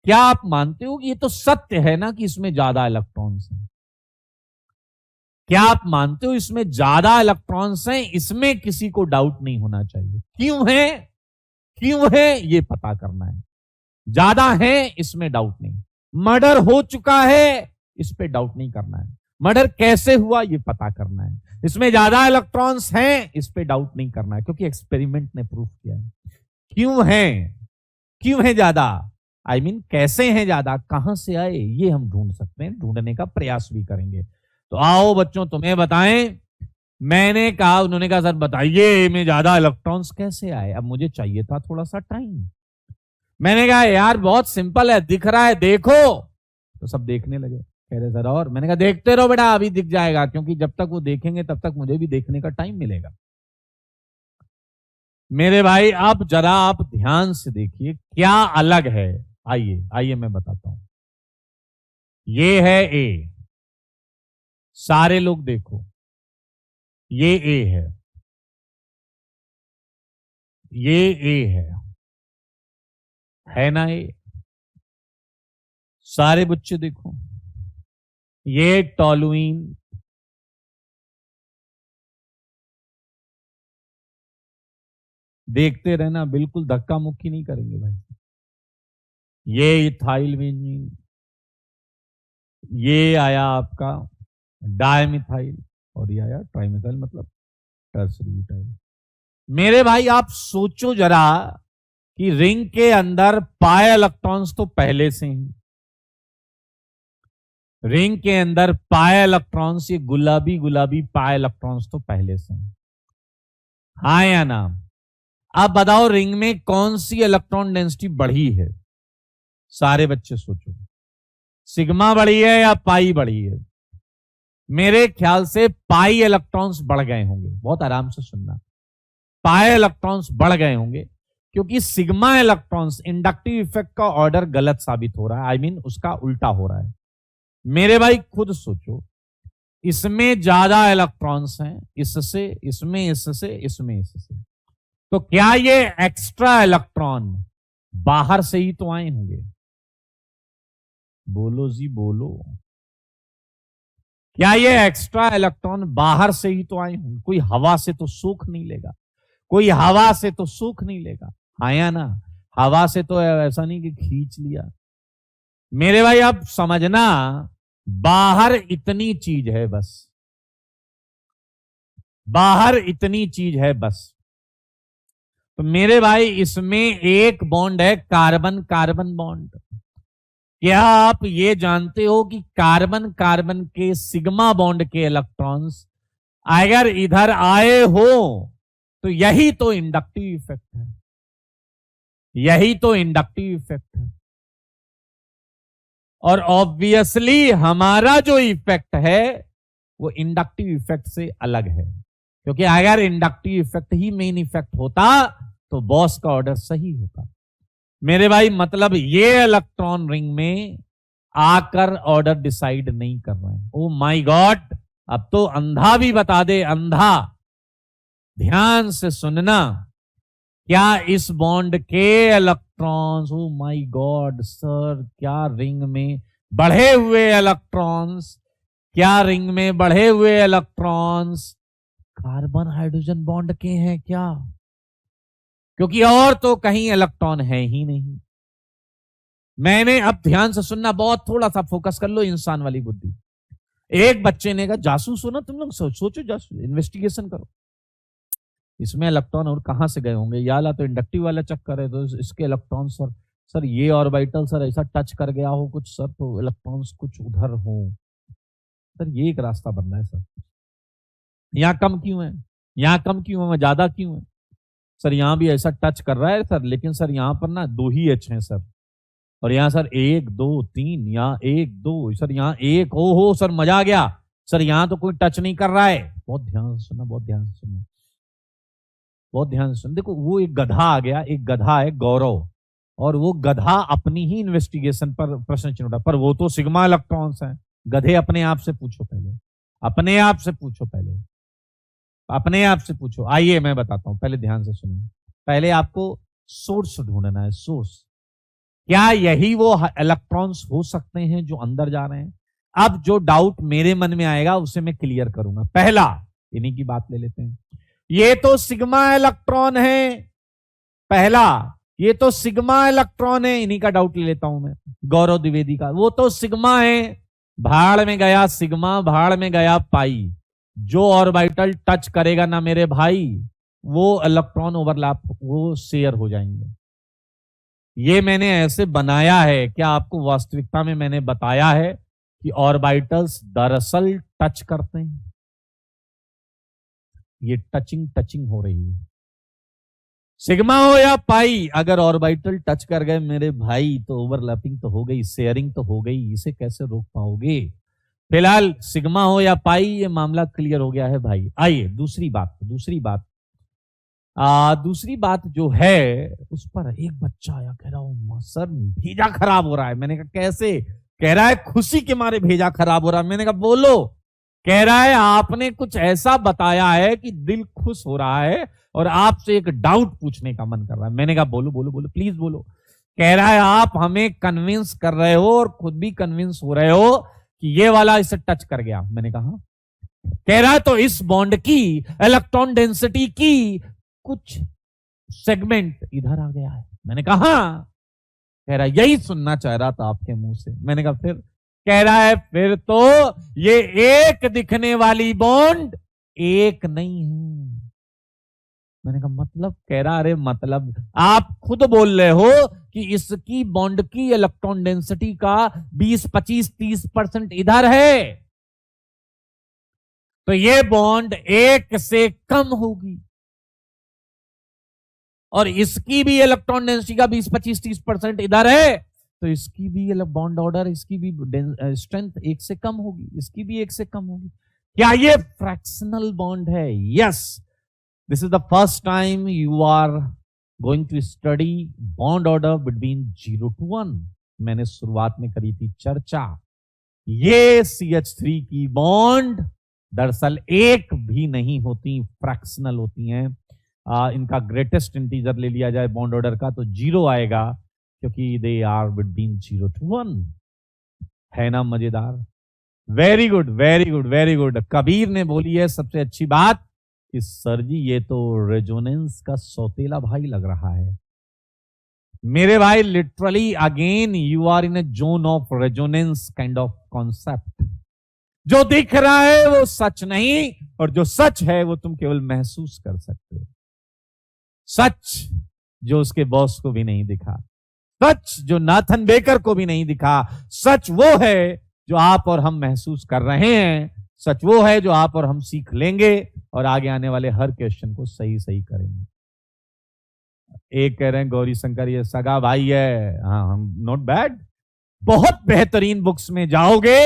क्या आप मानते हो कि ये तो सत्य है ना कि इसमें ज्यादा इलेक्ट्रॉन्स हैं? क्या आप मानते हो इसमें ज्यादा इलेक्ट्रॉन्स हैं? इसमें किसी को डाउट नहीं होना चाहिए। क्यों है, क्यों है ये पता करना है। ज्यादा है इसमें डाउट नहीं, मर्डर हो चुका है इस पे डाउट नहीं करना है, मर्डर कैसे हुआ ये पता करना है। इसमें ज्यादा इलेक्ट्रॉन्स हैं इस पे डाउट नहीं करना है, क्योंकि एक्सपेरिमेंट ने प्रूफ किया है। क्यों है, क्यों है ज्यादा, आई मीन कैसे हैं ज्यादा, कहां से आए, ये हम ढूंढ सकते हैं, ढूंढने का प्रयास भी करेंगे। तो आओ बच्चों तुम्हें बताएं। मैंने कहा, उन्होंने कहा सर बताइए में ज्यादा इलेक्ट्रॉन्स कैसे आए। अब मुझे चाहिए था थोड़ा सा टाइम। मैंने कहा यार बहुत सिंपल है, दिख रहा है देखो। तो सब देखने लगे, कह रहे सर और। मैंने कहा देखते रहो बेटा अभी दिख जाएगा, क्योंकि जब तक वो देखेंगे तब तक मुझे भी देखने का टाइम मिलेगा। मेरे भाई अब जरा आप ध्यान से देखिए क्या अलग है। आइए आइए मैं बताता हूं। ये है ए, सारे लोग देखो, ये ए ये ए है ना ए। सारे बच्चे देखो, ये टॉलुइन, देखते रहना, बिल्कुल धक्का मुक्की नहीं करेंगे भाई। ये इथाइल बेंजीन, ये आया आपका डायमिथाइल, और ये आया ट्राइमिथाइल मतलब टर्सरी इथाइल। मेरे भाई आप सोचो जरा कि रिंग के अंदर पाई इलेक्ट्रॉन्स तो पहले से ही, रिंग के अंदर पाई इलेक्ट्रॉन्स, ये गुलाबी गुलाबी पाई इलेक्ट्रॉन्स तो पहले से ही, हाँ या ना। अब बताओ रिंग में कौन सी इलेक्ट्रॉन डेंसिटी बढ़ी है, सारे बच्चे सोचो। सिग्मा बढ़ी है या पाई बढ़ी है? मेरे ख्याल से पाई इलेक्ट्रॉन्स बढ़ गए होंगे, बहुत आराम से सुनना, पाई इलेक्ट्रॉन्स बढ़ गए होंगे, क्योंकि सिग्मा इलेक्ट्रॉन्स इंडक्टिव इफेक्ट का ऑर्डर गलत साबित हो रहा है, आई मीन उसका उल्टा हो रहा है। मेरे भाई खुद सोचो, इसमें ज्यादा इलेक्ट्रॉन्स हैं इससे, इसमें इससे, इसमें इससे, तो क्या ये एक्स्ट्रा इलेक्ट्रॉन बाहर से ही तो आए होंगे? बोलो जी बोलो, क्या ये एक्स्ट्रा इलेक्ट्रॉन बाहर से ही तो आए होंगे? कोई हवा से तो सूख नहीं लेगा, कोई हवा से तो सूख नहीं लेगा, हाँ या ना। हवा से तो ऐसा नहीं कि खींच लिया। मेरे भाई आप समझना, बाहर इतनी चीज है बस, बाहर इतनी चीज है बस। तो मेरे भाई इसमें एक बॉन्ड है कार्बन कार्बन बॉन्ड। क्या आप ये जानते हो कि कार्बन कार्बन के सिग्मा बॉन्ड के इलेक्ट्रॉन्स अगर इधर आए हो तो यही तो इंडक्टिव इफेक्ट है, यही तो इंडक्टिव इफेक्ट है। और ऑब्वियसली हमारा जो इफेक्ट है वो इंडक्टिव इफेक्ट से अलग है, क्योंकि अगर इंडक्टिव इफेक्ट ही मेन इफेक्ट होता तो बॉस का ऑर्डर सही होता। मेरे भाई मतलब ये इलेक्ट्रॉन रिंग में आकर ऑर्डर डिसाइड नहीं कर रहे हैं। ओ माय गॉड, अब तो अंधा भी बता दे, अंधा ध्यान से सुनना। क्या इस बॉन्ड के electrons, oh my God sir, क्या रिंग में बढ़े हुए इलेक्ट्रॉन्स, क्या रिंग में बढ़े हुए इलेक्ट्रॉन्स कार्बन हाइड्रोजन बॉन्ड के हैं क्या? क्योंकि और तो कहीं इलेक्ट्रॉन है ही नहीं। मैंने अब ध्यान से सुनना, बहुत थोड़ा सा फोकस कर लो, इंसान वाली बुद्धि। एक बच्चे ने कहा जासूस हो ना तुम लोग, सोचो जासूस, इन्वेस्टिगेशन करो, इसमें इलेक्ट्रॉन और कहां से गए होंगे, याला तो इंडक्टिव वाला चक्कर है, तो इसके इलेक्ट्रॉन सर, सर ये ऑर्बिटल सर ऐसा टच कर गया हो कुछ सर, तो इलेक्ट्रॉन्स कुछ उधर हो सर, ये एक रास्ता बनना है सर। यहाँ कम क्यों है, यहाँ कम क्यों है, ज्यादा क्यों है सर, यहाँ भी ऐसा टच कर रहा है सर, लेकिन सर यहाँ पर ना 2 ही एच हैं सर, और यहाँ सर 1 2 3, यहाँ 1 2 सर, यहाँ 1, ओ हो सर मजा आ गया सर, यहाँ तो कोई टच नहीं कर रहा है। बहुत ध्यान से सुनना, बहुत ध्यान से सुनना, बहुत ध्यान से सुन। देखो वो एक गधा आ गया, एक गधा है गौरव, और वो गधा अपनी ही इन्वेस्टिगेशन पर प्रश्न चिन्ह उठा, पर वो तो सिग्मा इलेक्ट्रॉन्स हैं। गधे अपने आप से पूछो पहले, अपने आप से पूछो पहले, अपने आप से पूछो। आइए मैं बताता हूं, पहले ध्यान से सुनिए। पहले आपको सोर्स ढूंढना है, सोर्स। क्या यही वो इलेक्ट्रॉन्स हो सकते हैं जो अंदर जा रहे हैं? अब जो डाउट मेरे मन में आएगा उसे मैं क्लियर करूंगा। पहला, इन्हीं की बात ले लेते हैं, ये तो सिग्मा इलेक्ट्रॉन है, पहला ये तो सिग्मा इलेक्ट्रॉन है, इन्हीं का डाउट ले लेता हूं मैं, गौरव द्विवेदी का, वो तो सिग्मा है, भाड़ में गया सिग्मा, भाड़ में गया पाई, जो ऑर्बिटल टच करेगा ना मेरे भाई, वो इलेक्ट्रॉन ओवरलैप, वो शेयर हो जाएंगे। ये मैंने ऐसे बनाया है, क्या आपको वास्तविकता में मैंने बताया है कि ऑर्बिटल्स दरअसल टच करते हैं? ये टचिंग हो रही है, सिग्मा हो या पाई, अगर ऑर्बिटल टच कर गए मेरे भाई तो ओवरलैपिंग तो हो गई, शेयरिंग तो हो गई, इसे कैसे रोक पाओगे? फिलहाल सिग्मा हो या पाई, ये मामला क्लियर हो गया है भाई। आइए दूसरी बात, दूसरी बात जो है, उस पर एक बच्चा आया, कह रहा हूं सर भेजा खराब हो रहा है। मैंने कहा कैसे? कह रहा है खुशी के मारे भेजा खराब हो रहा है। मैंने कहा बोलो। कह रहा है आपने कुछ ऐसा बताया है कि दिल खुश हो रहा है और आपसे एक डाउट पूछने का मन कर रहा है। मैंने कहा बोलो बोलो बोलो, प्लीज बोलो। कह रहा है आप हमें कन्विंस कर रहे हो और खुद भी कन्विंस हो रहे हो कि ये वाला इसे टच कर गया। मैंने कहा, कह रहा है तो इस बॉन्ड की इलेक्ट्रॉन डेंसिटी की कुछ सेगमेंट इधर आ गया है। मैंने कहा, कह रहा यही सुनना चाह रहा था आपके मुंह से। मैंने कहा फिर? कह रहा है फिर तो ये एक दिखने वाली बॉन्ड एक नहीं है। मैंने कहा मतलब? कह रहा अरे मतलब आप खुद बोल रहे हो कि इसकी बॉन्ड की इलेक्ट्रॉन डेंसिटी का 20, 25, 30% इधर है, तो ये बॉन्ड एक से कम होगी, और इसकी भी इलेक्ट्रॉन डेंसिटी का 20, 25, 30% इधर है, तो इसकी भी बॉन्ड ऑर्डर, इसकी भी स्ट्रेंथ एक से कम होगी, इसकी भी एक से कम होगी। क्या ये फ्रैक्शनल बॉन्ड है? Yes, this is the first time you are going to study bond order between 0 to 1। मैंने शुरुआत में करी थी चर्चा, ये CH3 की बॉन्ड दरअसल एक भी नहीं होती, फ्रैक्शनल होती हैं। इनका ग्रेटेस्ट इंटीजर ले लिया जाए बॉन्ड ऑर्डर का तो 0 आएगा, क्योंकि दे आर बिटवीन 0 to 1। है ना मजेदार? Very good very good very good. Kabir ने बोली है सबसे अच्छी बात कि सर जी ये तो रेजोनेंस का सौतेला भाई लग रहा है। मेरे भाई literally again you are in a zone of resonance kind of concept. जो दिख रहा है वो सच नहीं, और जो सच है वो तुम केवल महसूस कर सकते हो। सच जो उसके बॉस को भी नहीं दिखा, सच जो नाथन बेकर को भी नहीं दिखा, सच वो है जो आप और हम महसूस कर रहे हैं, सच वो है जो आप और हम सीख लेंगे और आगे आने वाले हर क्वेश्चन को सही सही करेंगे। एक कह रहे हैं गौरी शंकर ये सगा भाई है, हाँ हम नॉट बैड, बहुत बेहतरीन बुक्स में जाओगे,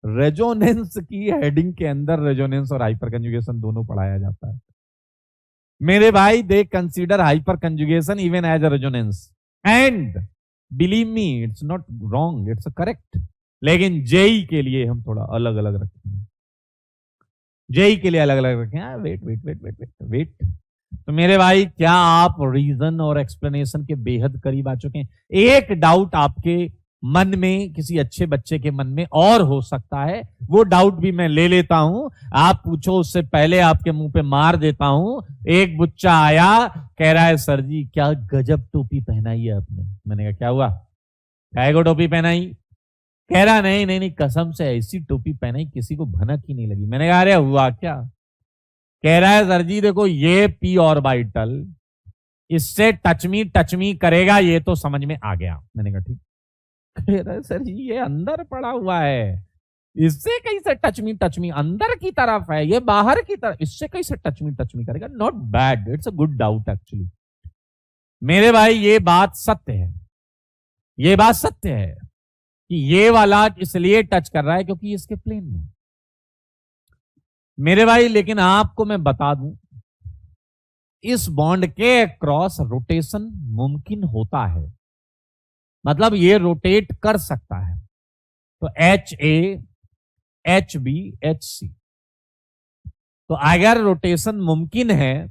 रेजोनेंस की हेडिंग के अंदर रेजोनेंस और हाइपर कंजुगेशन दोनों पढ़ाया जाता है। मेरे भाई they consider hyperconjugation even as a resonance, and believe me it's not wrong, it's correct. लेकिन जेई के लिए हम थोड़ा अलग अलग रखेंगे, जेई के लिए अलग अलग रखें। Wait wait wait wait wait wait. तो मेरे भाई क्या आप रीजन और एक्सप्लेनेशन के बेहद करीब आ चुके हैं? एक डाउट आपके मन में, किसी अच्छे बच्चे के मन में और हो सकता है, वो डाउट भी मैं ले लेता हूं। आप पूछो उससे पहले आपके मुंह पे मार देता हूं। एक बच्चा आया, कह रहा है सर जी क्या गजब टोपी पहनाई है आपने। मैंने कहा क्या हुआ? काय को टोपी पहनाई? कह रहा नहीं नहीं नहीं, कसम से ऐसी टोपी पहनाई किसी को भनक ही नहीं लगी। मैंने कहा अरे हुआ क्या? कह रहा है सर जी देखो ये पी ऑर्बिटल इससे टचमी करेगा, ये तो समझ में आ गया। मैंने कहा ठीक। कह रहा है सर जी ये अंदर पड़ा हुआ है, इससे कैसे टचमी अंदर की तरफ है, ये बाहर की तरफ, इससे कैसे टचमी करेगा? Not bad, it's a good doubt actually. मेरे भाई ये बात सत्य है, ये बात सत्य है कि ये वाला इसलिए टच कर रहा है क्योंकि इसके प्लेन में। मेरे भाई लेकिन आपको मैं बता दूं, इस बॉन्ड के क्रॉस रोटेशन मुमकिन होता है, मतलब ये रोटेट कर सकता है। तो HA HB HC, तो अगर रोटेशन मुमकिन है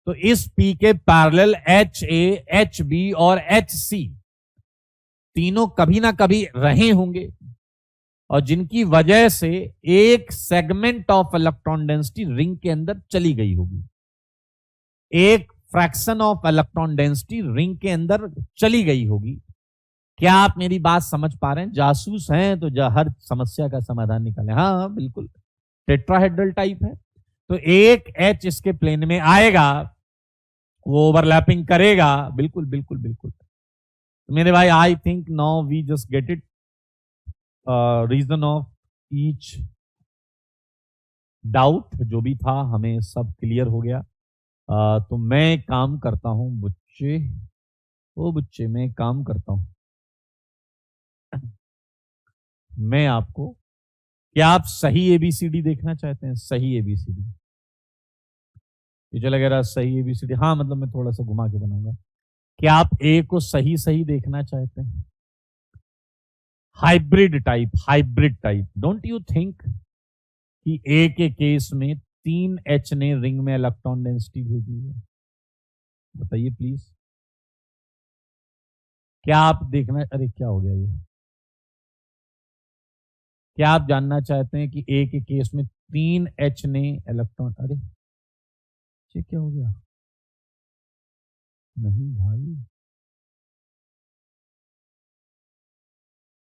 तो इस P के पैरेलल HA HB और HC तीनों कभी ना कभी रहे होंगे, और जिनकी वजह से एक segment of electron density ring के अंदर चली गई होगी, एक fraction of electron density ring के अंदर चली गई होगी। क्या आप मेरी बात समझ पा रहे हैं? जासूस हैं तो हर समस्या का समाधान निकालें। हाँ बिल्कुल, टेट्राहेड्रल टाइप है तो एक H इसके प्लेन में आएगा, वो ओवरलैपिंग करेगा। बिल्कुल बिल्कुल बिल्कुल मेरे भाई, I think now we just get it, reason of each doubt जो भी था हमें सब क्लियर हो गया। तो मैं काम करता हूं बच्चे, ओ बच्चे मैं काम करता हूं, मैं आपको, क्या आप सही ABCD देखना चाहते हैं? सही ABCD, मुझे लग रहा सही ABCD, हाँ मतलब मैं थोड़ा सा घुमा के बनाऊंगा। क्या आप A को सही सही देखना चाहते हैं? Hybrid type, don't you think कि A के केस में 3 H ने रिंग में इलेक्ट्रॉन डेंसिटी भेजी है? बताइए प्लीज, क्या आप देखना, अरे क्या हो गया ये, क्या आप जानना चाहते हैं कि A के केस में 3 H ने इलेक्ट्रॉन, अरे ये क्या हो गया? नहीं भाई,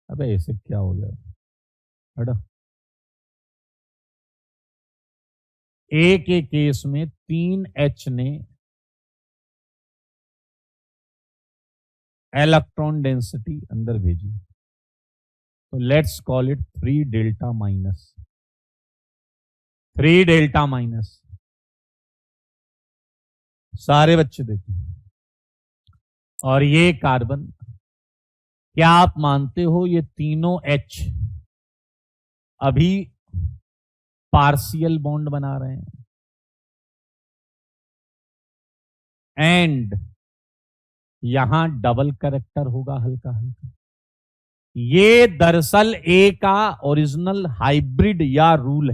अबे ऐसे क्या हो गया? हटा, A के केस में 3 H ने इलेक्ट्रॉन डेंसिटी अंदर भेजी, तो let's call it 3 delta minus, 3 delta minus. सारे बच्चे देखो, और ये कार्बन, क्या आप मानते हो ये तीनों H अभी पार्शियल बॉन्ड बना रहे हैं? एंड यहां डबल करेक्टर होगा हल्का हल्का। ये दरअसल A का ओरिजिनल हाइब्रिड या रूप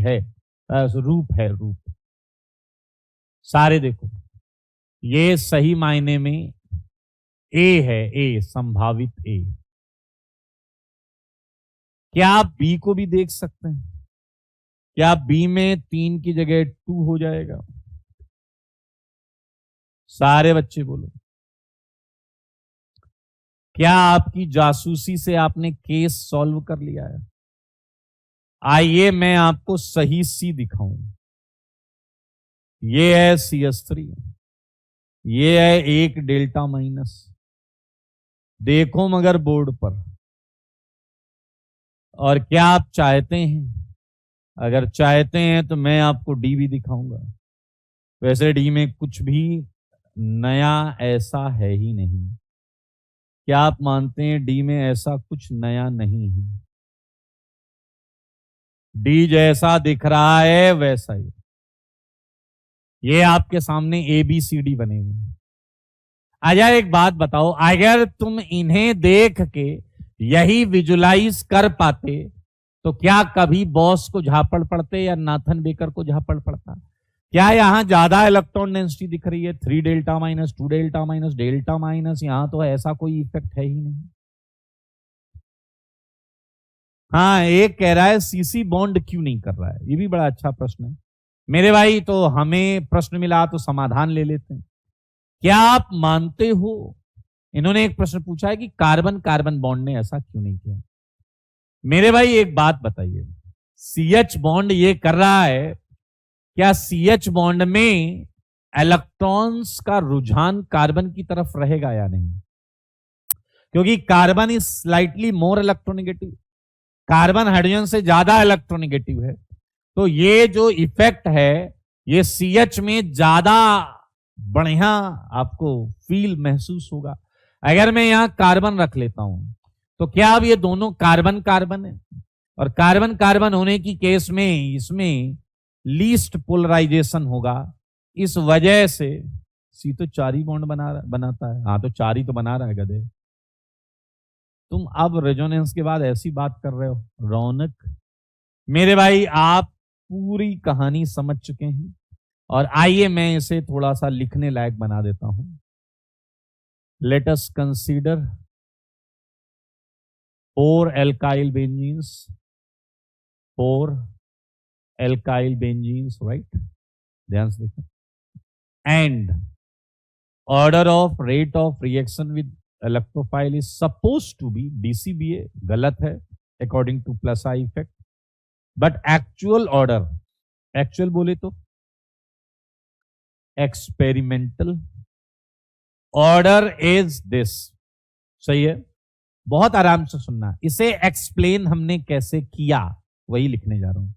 है। सारे देखो, ये सही मायने में A है, A संभावित A। क्या आप B को भी देख सकते हैं? क्या B में 3 की जगह 2 हो जाएगा? सारे बच्चे बोलो, क्या आपकी जासूसी से आपने केस सॉल्व कर लिया है? आइए मैं आपको सही C दिखाऊं। ये है CS3, ये है 1 डेल्टा माइनस, देखो मगर बोर्ड पर। और क्या आप चाहते हैं, अगर चाहते हैं तो मैं आपको D भी दिखाऊंगा। वैसे D में कुछ भी नया ऐसा है ही नहीं। क्या आप मानते हैं D में ऐसा कुछ नया नहीं है? D जैसा दिख रहा है वैसा ही। ये आपके सामने ABCD बने हुए हैं। आजा एक बात बताओ, अगर तुम इन्हें देख के यही विजुलाइज कर पाते तो क्या कभी बॉस को झापड़ पड़ते या नाथन बेकर को झापड़ पड़ता? क्या यहां ज्यादा इलेक्ट्रॉन डेंसिटी दिख रही है? 3 delta minus, 2 delta minus, delta minus, यहां तो ऐसा कोई इफेक्ट है ही नहीं। हाँ, एक कह रहा है सीसी बॉन्ड क्यों नहीं कर रहा है, ये भी बड़ा अच्छा प्रश्न है मेरे भाई। तो हमें प्रश्न मिला तो समाधान ले लेते हैं। क्या आप मानते हो इन्होंने एक प्रश्न पूछा है कि कार्बन कार्बन बॉन्ड ने ऐसा क्यों नहीं किया। मेरे भाई एक बात बताइए, CH बॉन्ड ये कर रहा है, क्या CH बॉन्ड में इलेक्ट्रॉन्स का रुझान कार्बन की तरफ रहेगा या नहीं? क्योंकि carbon is slightly more electronegative, carbon hydrogen से ज्यादा इलेक्ट्रोनेगेटिव है, तो ये जो इफेक्ट है ये CH में ज्यादा बढ़िया आपको फील महसूस होगा। अगर मैं यहां कार्बन रख लेता हूं तो क्या अब ये दोनों कार्बन कार्बन है, और कार्बन कार्बन होने की केस में इसमें लीस्ट पोलराइजेशन होगा। इस वजह से सी तो 4 ही बॉन्ड बनाता है। हाँ तो 4 ही तो बना रहा है गधे। तुम अब रेजोनेंस के बाद ऐसी बात कर रहे हो रौनक। मेरे भाई आप पूरी कहानी समझ चुके हैं, और आइए मैं इसे थोड़ा सा लिखने लायक बना देता हूं। Let us consider 4 alkyl benzenes, 4 alkyl benzenes, right? ध्यान से देखें। And order of rate of reaction with electrophile is supposed to be DCBA, गलत है according to plus I effect, but actual order, actual बोले तो experimental order is this। सही है, बहुत आराम से सुनना। इसे एक्सप्लेन हमने कैसे किया वही लिखने जा रहा हूं।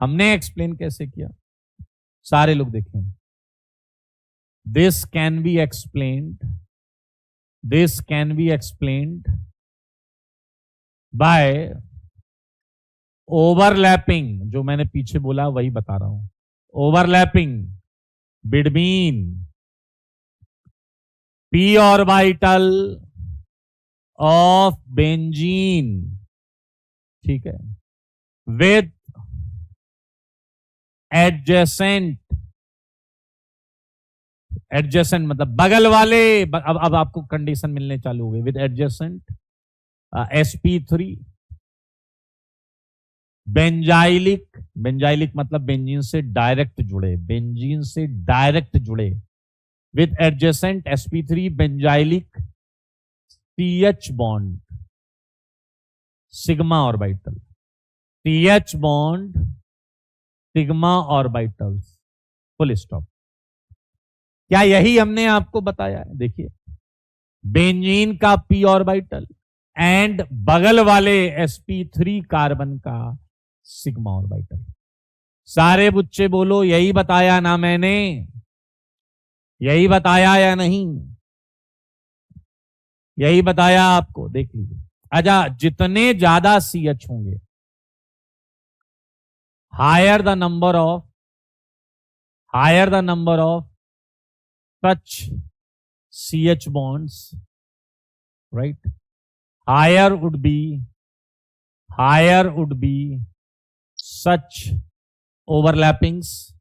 हमने एक्सप्लेन कैसे किया, सारे लोग देखें। This can be explained, this can be explained bye overlapping, जो मैंने पीछे बोला वही बता रहा हूं। Overlapping between p orbital of benzene, ठीक है, विथ एडजेसेंट, एडजेसेंट मतलब बगल वाले, अब आपको कंडीशन मिलने चालू हो गई, with adjacent sp3 benzylic, benzylic मतलब बेंजीन से डायरेक्ट जुड़े, बेंजीन से डायरेक्ट जुड़े, with adjacent sp3 benzylic CH bond sigma orbital, CH bond sigma orbitals, full stop. क्या यही हमने आपको बताया है? देखिए, बेंजीन का p ऑर्बिटल एंड बगल वाले sp3 कार्बन का सिग्मा ऑर्बिटल। सारे बुच्चे बोलो, यही बताया ना मैंने? यही बताया या नहीं? यही बताया आपको, देख लीजिए। अच्छा, जितने ज्यादा CH होंगे, higher the number of such CH bonds, right? Higher would be such overlappings,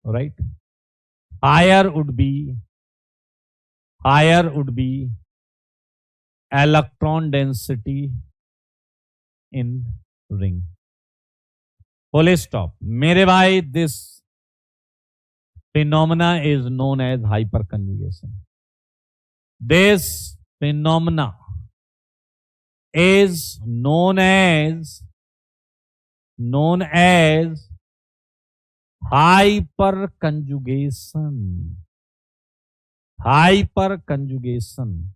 right? Higher would be electron density in ring. Full stop. मेरे भाई, this phenomena is known as hyperconjugation. This phenomena is known as hyperconjugation. हाइपरकंजुगेशन।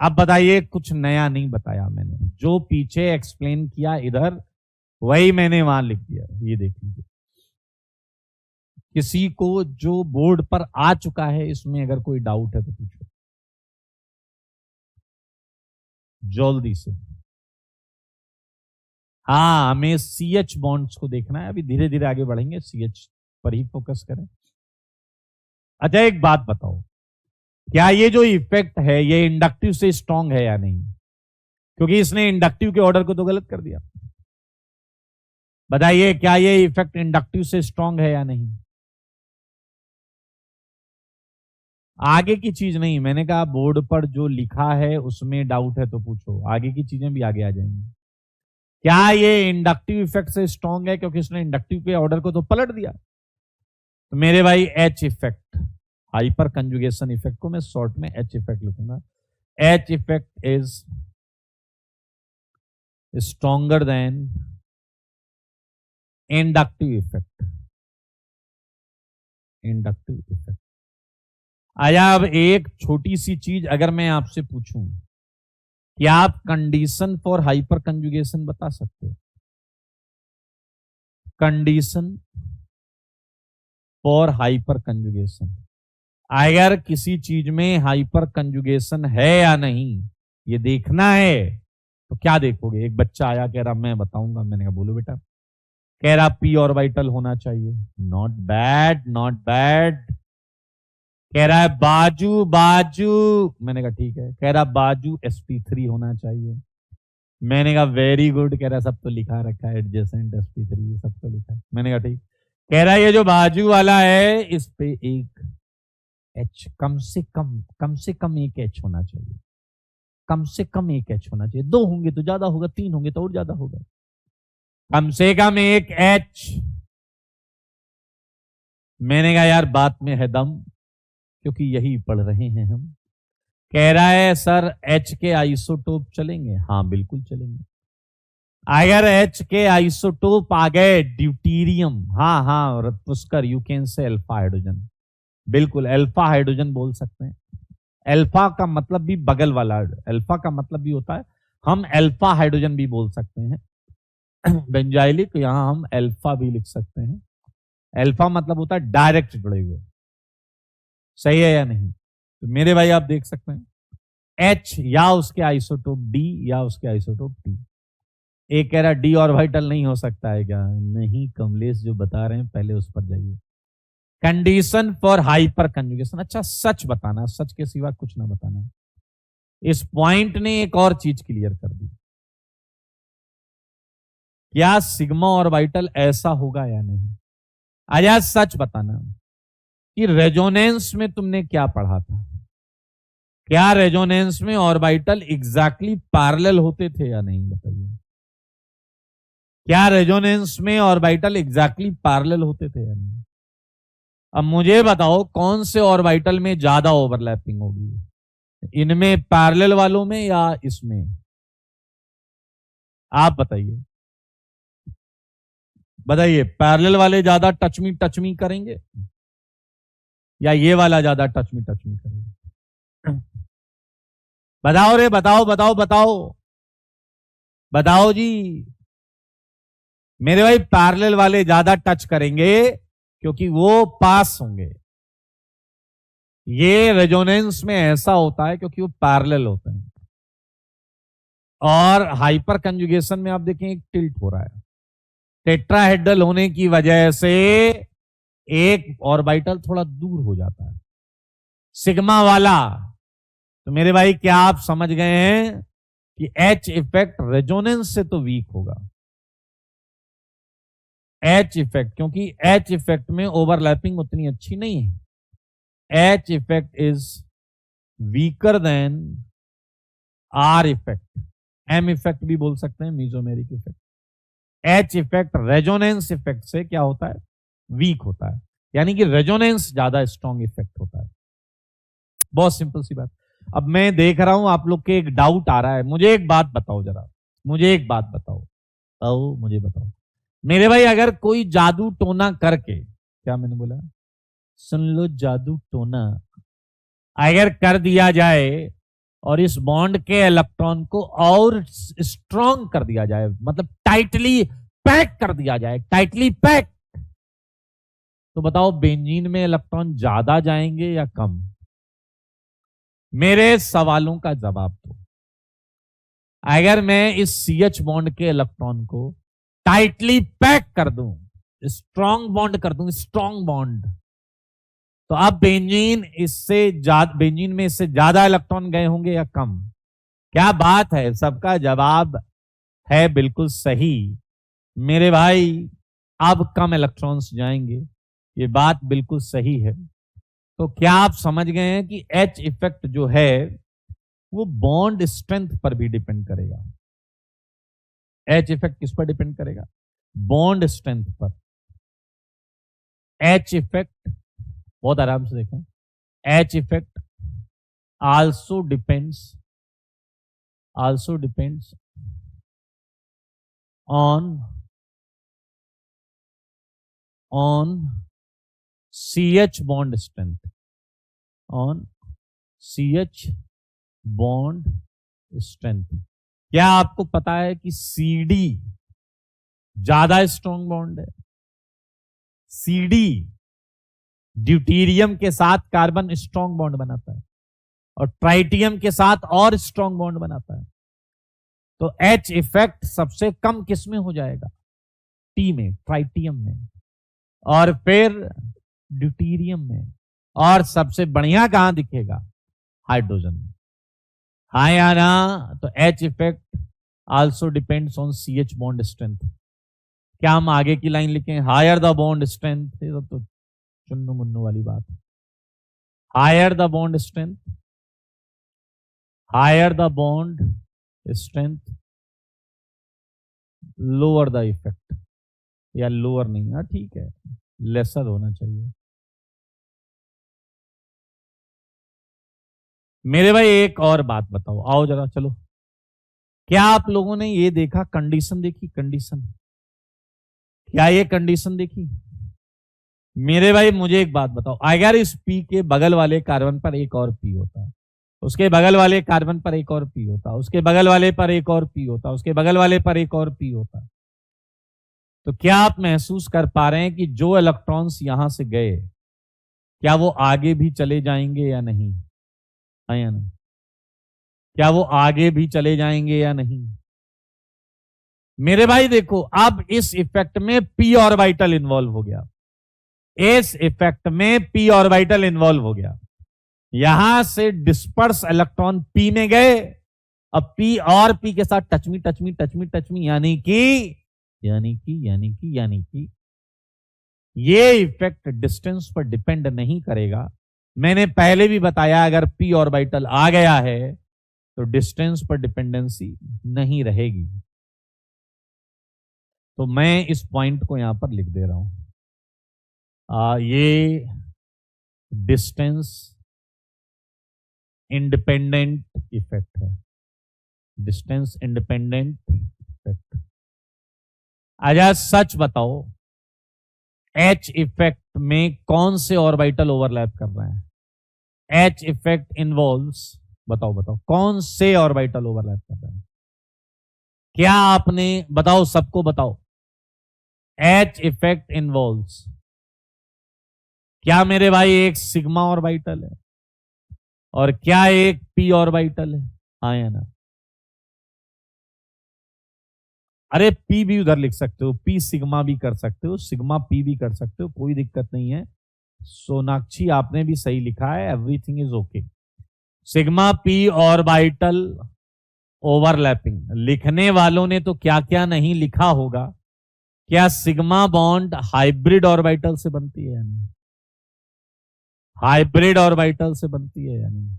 अब बताइए, कुछ नया नहीं बताया मैंने, जो पीछे एक्सप्लेन किया इधर वही मैंने वहां लिख दिया। ये देख लीजिए, किसी को जो बोर्ड पर आ चुका है इसमें अगर कोई डाउट है तो पूछो जल्दी से। हाँ, हमें CH बॉन्ड्स को देखना है, अभी धीरे धीरे आगे बढ़ेंगे, CH पर ही फोकस करें। अच्छा, एक बात बताओ, क्या ये जो इफेक्ट है ये इंडक्टिव से स्ट्रांग है या नहीं? क्योंकि इसने इंडक्टिव के ऑर्डर को तो गलत कर दिया। बताइए, क्या ये इफेक्ट इंडक्टिव से स्ट्रांग है या नहीं? आगे की चीज नहीं, मैंने कहा बोर्ड पर जो लिखा है उसमें डाउट है तो पूछो, आगे की चीजें भी आगे आ जाएंगी। क्या ये इंडक्टिव इफेक्ट से स्ट्रांग है? क्योंकि इसने इंडक्टिव के ऑर्डर को तो पलट दिया। तो मेरे भाई H effect, hyper conjugation effect को मैं शॉर्ट में एच इफेक्ट लिखूंगा। H effect is stronger than inductive effect. Inductive effect. आया अब एक छोटी सी चीज अगर मैं आपसे पूछूं कि आप कंडीशन फॉर हाइपर कंजुगेशन बता सकते हो? कंडीशन फॉर हाइपर कंजुगेशन, अगर किसी चीज में हाइपर कंजुगेशन है या नहीं ये देखना है तो क्या देखोगे? एक बच्चा आया कह रहा मैं बताऊंगा, मैंने कहा बोलो बेटा। कह रहा पी ऑर्बिटल होना चाहिए। Not bad, not bad. कह रहा है बाजू बाजू, मैंने कहा ठीक है। कह रहा बाजू sp3 होना चाहिए। मैंने कहा वेरी गुड। कह रहा सब तो लिखा रखा है एडजेसेंट sp3, सब तो लिखा है। मैंने कहा ठीक। कह रहा ये जो बाजू वाला है इस पे एक एच कम से कम एक एच होना चाहिए। कम से कम एक एच होना चाहिए। 2 होंगे तो ज्यादा होगा, 3 होंगे तो और ज्यादा होगा। कम से कम एक एच। मैंने कहा यार बात में है दम, क्योंकि यही पढ़ रहे हैं हम। कह रहा है सर एच के आइसोटोप चलेंगे? हाँ बिल्कुल चलेंगे। अगर एच के आइसोटोप आ गए ड्यूटीरियम, हाँ हाँ Pushkar, you can say alpha hydrogen. बिल्कुल अल्फा हाइड्रोजन बोल सकते हैं। अल्फा का मतलब भी बगल वाला, अल्फा का मतलब भी होता है, हम अल्फा हाइड्रोजन भी बोल सकते हैं। बेंजाइलिक, यहां हम अल्फा भी लिख सकते हैं। अल्फा मतलब होता है डायरेक्ट जुड़े हुए। सही है या नहीं? तो मेरे भाई आप देख सकते हैं एच या उसके आइसोटोप डी या उसके आइसोटोप टी। एक कह रहा डी ऑर्बिटल नहीं हो सकता है क्या? नहीं कमलेश, जो बता रहे हैं पहले उस पर जाइए। Condition for hyper conjugation. अच्छा सच बताना, सच के सिवा कुछ ना बताना। इस पॉइंट ने एक और चीज क्लियर कर दी, क्या सिग्मा ऑर्बिटल ऐसा होगा या नहीं? आजा सच बताना कि रेजोनेंस में तुमने क्या पढ़ा था? क्या रेजोनेंस में ऑर्बिटल एग्जैक्टली पैरेलल होते थे या नहीं? बताइए। क्या रेजोनेंस में ऑर्बिटल एग्जैक्टली पैरेलल होते थे या नहीं? अब मुझे बताओ कौन से ऑर्बिटल में ज्यादा ओवरलैपिंग होगी, इनमें पैरेलल वालों में या इसमें? आप बताइए, बताइए पैरेलल वाले ज्यादा टच मी करेंगे या ये वाला ज्यादा टच मी करेंगे? बताओ रे, बताओ बताओ बताओ बताओ जी। मेरे भाई पैरेलल वाले ज्यादा टच करेंगे क्योंकि वो पास होंगे। ये रेजोनेंस में ऐसा होता है क्योंकि वो पैरेलल होते हैं। और हाइपर कंजुगेशन में आप देखें एक टिल्ट हो रहा है, टेट्राहेड्रल होने की वजह से एक ऑर्बिटल थोड़ा दूर हो जाता है, सिग्मा वाला। तो मेरे भाई क्या आप समझ गए हैं कि एच इफेक्ट रेजोनेंस से तो वीक होगा। एच इफेक्ट, क्योंकि एच इफेक्ट में ओवरलैपिंग उतनी अच्छी नहीं है। H effect is weaker than R effect. M effect भी बोल सकते हैं, mesomeric effect. H effect resonance effect से क्या होता है? वीक होता है, यानी कि रेजोनेंस ज्यादा स्ट्रॉन्ग इफेक्ट होता है। बहुत सिंपल सी बात। अब मैं देख रहा हूं आप लोग के एक डाउट आ रहा है, मुझे एक बात बताओ जरा, मुझे एक बात बताओ, मुझे बताओ मेरे भाई, अगर कोई जादू टोना करके, क्या मैंने बोला? सुन लो, जादू टोना अगर कर दिया जाए और इस बॉन्ड के इलेक्ट्रॉन को और स्ट्रॉन्ग कर दिया जाए, मतलब टाइटली पैक कर दिया जाए, टाइटली पैक, तो बताओ बेंजीन में इलेक्ट्रॉन ज्यादा जाएंगे या कम? मेरे सवालों का जवाब दो। अगर मैं इस CH बॉन्ड के इलेक्ट्रॉन को टाइटली पैक कर दूं, स्ट्रॉन्ग बॉन्ड कर दूं, स्ट्रॉन्ग बॉन्ड, तो अब बेंजीन में इससे ज्यादा इलेक्ट्रॉन गए होंगे या कम? क्या बात है, सबका जवाब है बिल्कुल सही मेरे भाई। अब कम इलेक्ट्रॉन्स जाएंगे, ये बात बिल्कुल सही है। तो क्या आप समझ गए हैं कि एच इफेक्ट जो है वो बॉन्ड स्ट्रेंथ पर भी डिपेंड करेगा। एच इफेक्ट किस पर डिपेंड करेगा? बॉन्ड स्ट्रेंथ पर। एच इफेक्ट, बहुत आराम से देखें, H effect also depends on CH bond strength, on CH bond strength। क्या आपको पता है कि CD ज्यादा स्ट्रॉन्ग बॉन्ड है? CD ड्यूटीरियम के साथ कार्बन स्ट्रॉन्ग बॉन्ड बनाता है और ट्राइटियम के साथ और स्ट्रॉन्ग बॉन्ड बनाता है। तो H इफेक्ट सबसे कम किस में हो जाएगा? T में, ट्राइटियम में, और फिर ड्यूटीरियम में, और सबसे बढ़िया कहां दिखेगा? हाइड्रोजन में। हाँ या ना? तो H effect also depends on CH bond strength. क्या हम आगे की लाइन लिखें? हायर द बॉन्ड स्ट्रेंथ, तो चुन्नू मुन्नू वाली बात है। Higher the bond strength, higher the bond strength, lower the effect, या लोअर नहीं, हाँ ठीक है, लेसर होना चाहिए। मेरे भाई एक और बात बताओ, आओ जरा चलो। क्या आप लोगों ने ये देखा, कंडीशन देखी? कंडीशन, क्या ये कंडीशन देखी? मेरे भाई मुझे एक बात बताओ, अगर इस पी के बगल वाले कार्बन पर एक और पी होता, उसके बगल वाले कार्बन पर एक और पी होता, उसके बगल वाले पर एक और पी होता, उसके बगल वाले पर एक और पी होता, तो क्या आप महसूस कर पा रहे हैं कि जो इलेक्ट्रॉन्स यहां से गए, क्या वो आगे भी चले जाएंगे या नहीं? हाँ या नहीं? क्या वो आगे भी चले जाएंगे या नहीं? मेरे भाई देखो, अब इस इफेक्ट में पी ऑर्बिटल इन्वॉल्व हो गया, इस इफेक्ट में पी ऑर्बिटल इन्वॉल्व हो गया। यहां से डिस्पर्स इलेक्ट्रॉन पी में गए, अब पी और पी के साथ टचमी, यानी कि ये इफेक्ट डिस्टेंस पर डिपेंड नहीं करेगा। मैंने पहले भी बताया, अगर पी ऑर्बिटल आ गया है तो डिस्टेंस पर डिपेंडेंसी नहीं रहेगी। तो मैं इस पॉइंट को यहां पर लिख दे रहा हूं, ये डिस्टेंस इंडिपेंडेंट इफेक्ट है, डिस्टेंस इंडिपेंडेंट इफेक्ट। अच्छा सच बताओ, H इफेक्ट में कौन से ऑर्बिटल ओवरलैप कर रहे हैं? H इफेक्ट इन्वॉल्व्स, बताओ कौन से ऑर्बिटल ओवरलैप कर रहे हैं? क्या आपने, बताओ सबको बताओ, H इफेक्ट इन्वॉल्व्स, क्या मेरे भाई एक सिग्मा ऑर्बिटल है और क्या एक पी ऑर्बिटल है? हाँ या ना? अरे पी भी उधर लिख सकते हो, पी सिग्मा भी कर सकते हो, सिग्मा पी भी कर सकते हो, कोई दिक्कत नहीं है। सोनाक्षी आपने भी सही लिखा है, everything is okay. Sigma P orbital overlapping, लिखने वालों ने तो क्या क्या नहीं लिखा होगा। क्या सिग्मा बॉन्ड हाइब्रिड ऑर्बिटल से बनती है या नहीं? हाइब्रिड ऑर्बिटल से बनती है या नहीं?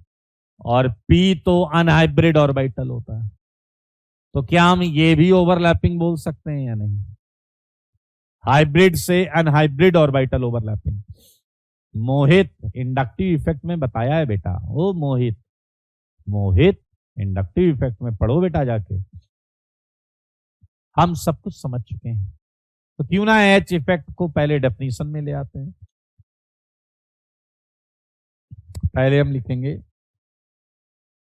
और पी तो अनहाइब्रिड ऑर्बिटल होता है। तो क्या हम ये भी ओवरलैपिंग बोल सकते हैं या नहीं? हाइब्रिड से अनहाइब्रिड ऑर्बिटल ओवरलैपिंग। मोहित इंडक्टिव इफेक्ट में बताया है बेटा, ओ मोहित इंडक्टिव इफेक्ट में पढ़ो बेटा जाके, हम सब कुछ समझ चुके हैं। तो क्यों ना H इफेक्ट को पहले डेफिनेशन में ले आते हैं। पहले हम लिखेंगे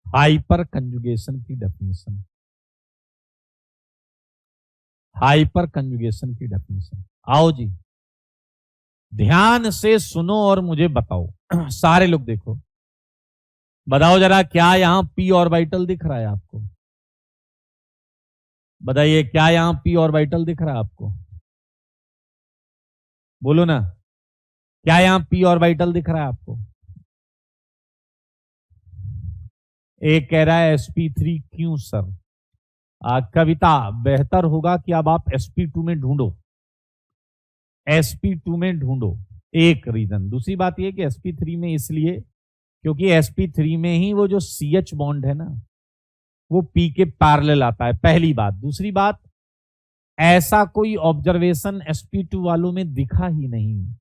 हाइपर कंजुगेशन की डेफिनेशन, हाइपर कंजुगेशन की डेफिनेशन। आओ जी ध्यान से सुनो और मुझे बताओ सारे लोग देखो, बताओ जरा, क्या यहां पी ऑर्बिटल दिख रहा है आपको? बताइए, क्या यहां पी ऑर्बिटल दिख रहा है आपको? बोलो ना, क्या यहां पी ऑर्बिटल दिख रहा है आपको? एक कह रहा है sp3 क्यों सर? कविता, बेहतर होगा कि अब आप sp2 में ढूंढो, sp2 में ढूंढो, एक रीजन। दूसरी बात यह कि sp3 में इसलिए क्योंकि sp3 में ही वो जो CH बॉन्ड है ना, वो P के पैरेलल आता है, पहली बात। दूसरी बात, ऐसा कोई ऑब्जर्वेशन sp2 वालों में दिखा ही नहीं।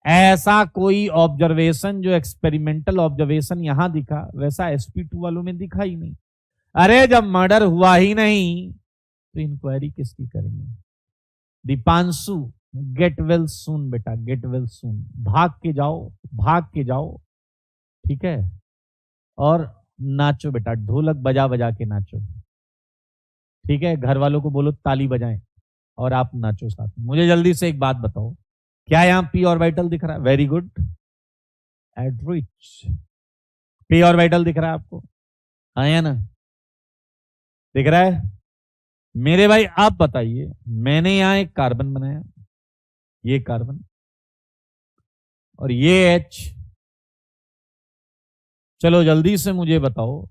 ऐसा कोई ऑब्जर्वेशन जो एक्सपेरिमेंटल ऑब्जर्वेशन यहां दिखा वैसा sp2 वालों में दिखा ही नहीं। अरे जब मर्डर हुआ ही नहीं तो इंक्वायरी किसकी करेंगे? दीपांशु, गेट वेल सून बेटा, गेट वेल सून। भाग के जाओ, भाग के जाओ, ठीक है? और नाचो बेटा, ढोलक बजा बजा के नाचो, ठीक है? घर वालों को बोलो ताली बजाएं और आप नाचो साथ में। मुझे जल्दी से एक बात बताओ, क्या यहां पी ऑर्बिटल दिख रहा है? वेरी गुड, एडरिच। पी ऑर्बिटल दिख रहा है आपको? हाँ या ना? दिख रहा है? मेरे भाई आप बताइए, मैंने यहां एक कार्बन बनाया, ये कार्बन और ये H। चलो जल्दी से मुझे बताओ,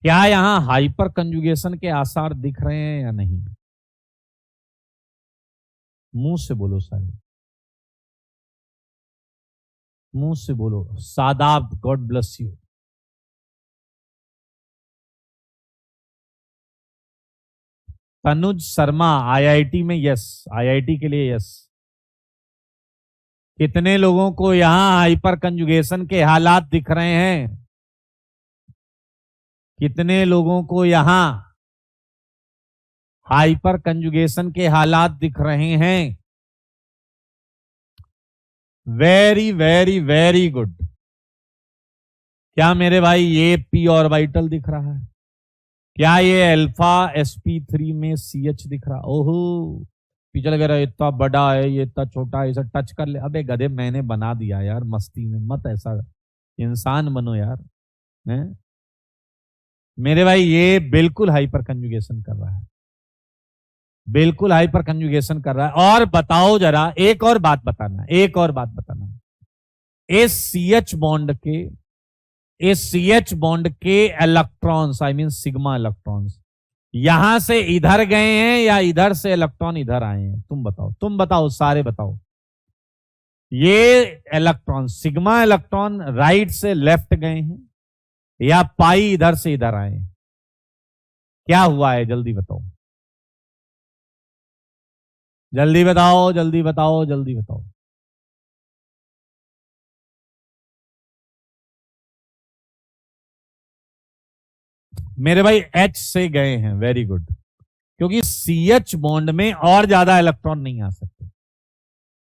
क्या यहां हाइपर कंजुगेशन के आसार दिख रहे हैं या नहीं? मुंह से बोलो सारे, मुंह से बोलो। Shadab, God bless you. Tanuj Sharma, IIT में यस, IIT के लिए यस। कितने लोगों को यहां हाइपर कंजुगेशन के हालात दिख रहे हैं? कितने लोगों को यहां हाइपर कंजुगेशन के हालात दिख रहे हैं? Very very very good. क्या मेरे भाई ये पी ऑर्बिटल दिख रहा है? क्या ये अल्फा sp3 में CH दिख रहा? ओहो, पीछे लग रहा है इतना बड़ा है, ये इतना छोटा है, इसे टच कर ले। अबे गधे, मैंने बना दिया यार मस्ती में, मत ऐसा इंसान बनो यार। हैं? मेरे भाई ये बिल्कुल हाइपर कंजुगेशन कर रहा है, बिल्कुल हाइपर कंजुगेशन कर रहा है। और बताओ जरा, एक और बात बताना, एक और बात बताना, इस CH बॉन्ड के, इस CH बॉन्ड के electrons, I mean sigma electrons, यहां से इधर गए हैं या इधर से इलेक्ट्रॉन इधर आए हैं? तुम बताओ, तुम बताओ, सारे बताओ। ये इलेक्ट्रॉन, सिग्मा इलेक्ट्रॉन राइट से लेफ्ट गए हैं या पाई इधर से इधर आए हैं? क्या हुआ है? जल्दी बताओ, जल्दी बताओ, जल्दी बताओ, जल्दी बताओ। मेरे भाई H से गए हैं, वेरी गुड, क्योंकि CH बॉन्ड में और ज्यादा इलेक्ट्रॉन नहीं आ सकते।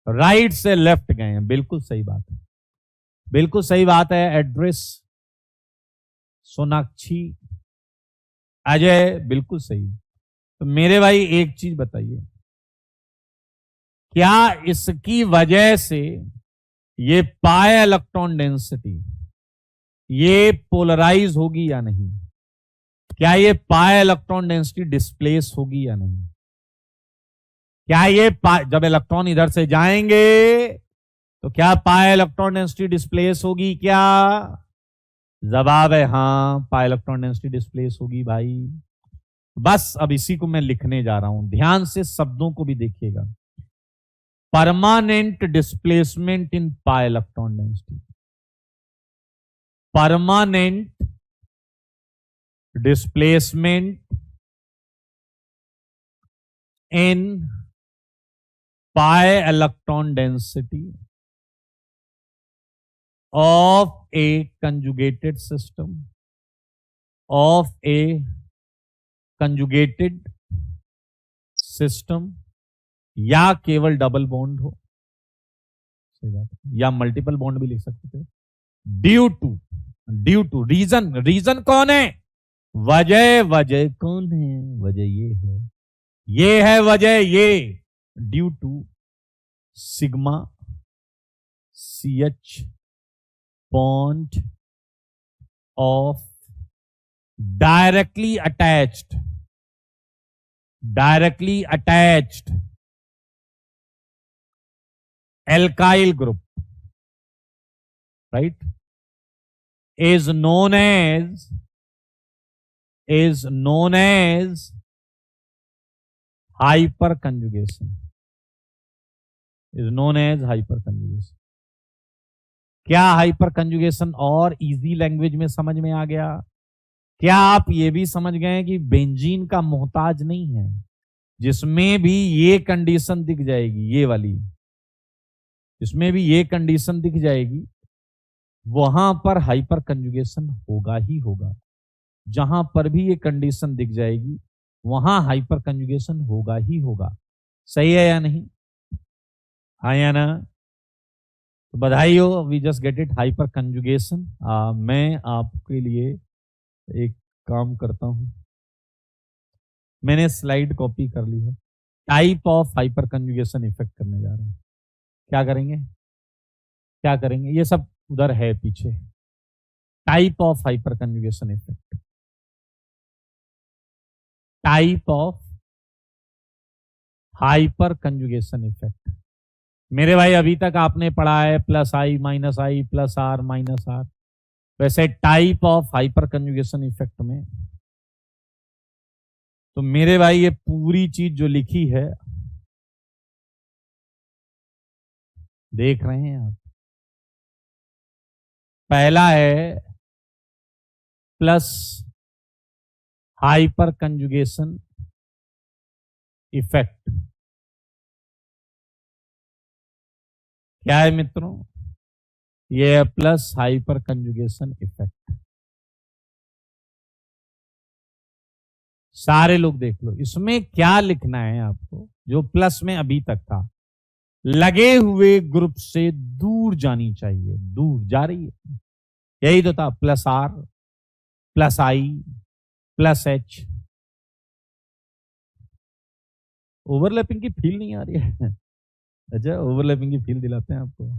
राइट से लेफ्ट गए हैं, बिल्कुल सही बात है, बिल्कुल सही बात है। एड्रेस, सोनाक्षी, अजय, बिल्कुल सही। तो मेरे भाई एक चीज बताइए, क्या इसकी वजह से ये पाई इलेक्ट्रॉन डेंसिटी ये पोलराइज होगी या नहीं? क्या ये पाई इलेक्ट्रॉन डेंसिटी डिस्प्लेस होगी या नहीं? क्या ये जब इलेक्ट्रॉन इधर से जाएंगे तो क्या पाई इलेक्ट्रॉन डेंसिटी डिस्प्लेस होगी? क्या जवाब है हाँ, पाई इलेक्ट्रॉन डेंसिटी डिस्प्लेस होगी भाई। बस अब इसी को मैं लिखने जा रहा हूं, ध्यान से शब्दों को भी देखिएगा। Permanent displacement in pi electron density, permanent displacement in pi electron density of a conjugated system, of a conjugated system, या केवल डबल बॉन्ड हो, सही बात है, या मल्टीपल बॉन्ड भी लिख सकते थे। ड्यू टू रीजन, रीजन कौन है? वजह, वजह कौन है? वजह ये है वजह, ये due to sigma CH bond of directly attached alkyl group, right, is known as hyperconjugation, is known as hyperconjugation। क्या हाइपर कंजुगेशन और इजी लैंग्वेज में समझ में आ गया? क्या आप ये भी समझ गए कि बेंजीन का मोहताज नहीं है, जिसमें भी ये कंडीशन दिख जाएगी, ये वाली, इसमें भी ये कंडीशन दिख जाएगी, वहां पर हाइपर कंजुगेशन होगा ही होगा। जहां पर भी ये कंडीशन दिख जाएगी वहां हाइपर कंजुगेशन होगा ही होगा। सही है या नहीं? हाँ या ना? तो बधाई हो, we just get it, hyperconjugation. मैं आपके लिए एक काम करता हूं, मैंने स्लाइड कॉपी कर ली है। Type of hyperconjugation effect करने जा रहे हैं। क्या करेंगे? क्या करेंगे? ये सब उधर है पीछे। Type of hyperconjugation effect, type of hyperconjugation effect. मेरे भाई अभी तक आपने पढ़ा है plus I minus I plus R minus R. वैसे type of hyperconjugation effect में तो मेरे भाई ये पूरी चीज जो लिखी है देख रहे हैं आप। पहला है प्लस हाइपर कंजुगेशन इफेक्ट। क्या है मित्रों? ये है प्लस हाइपर कंजुगेशन इफेक्ट। सारे लोग देख लो, इसमें क्या लिखना है आपको। जो प्लस में अभी तक था, लगे हुए ग्रुप से दूर जानी चाहिए, दूर जा रही है, यही तो था। Plus R plus I plus H. Overlapping की फील नहीं आ रही है? अच्छा, ओवरलैपिंग की फील दिलाते हैं आपको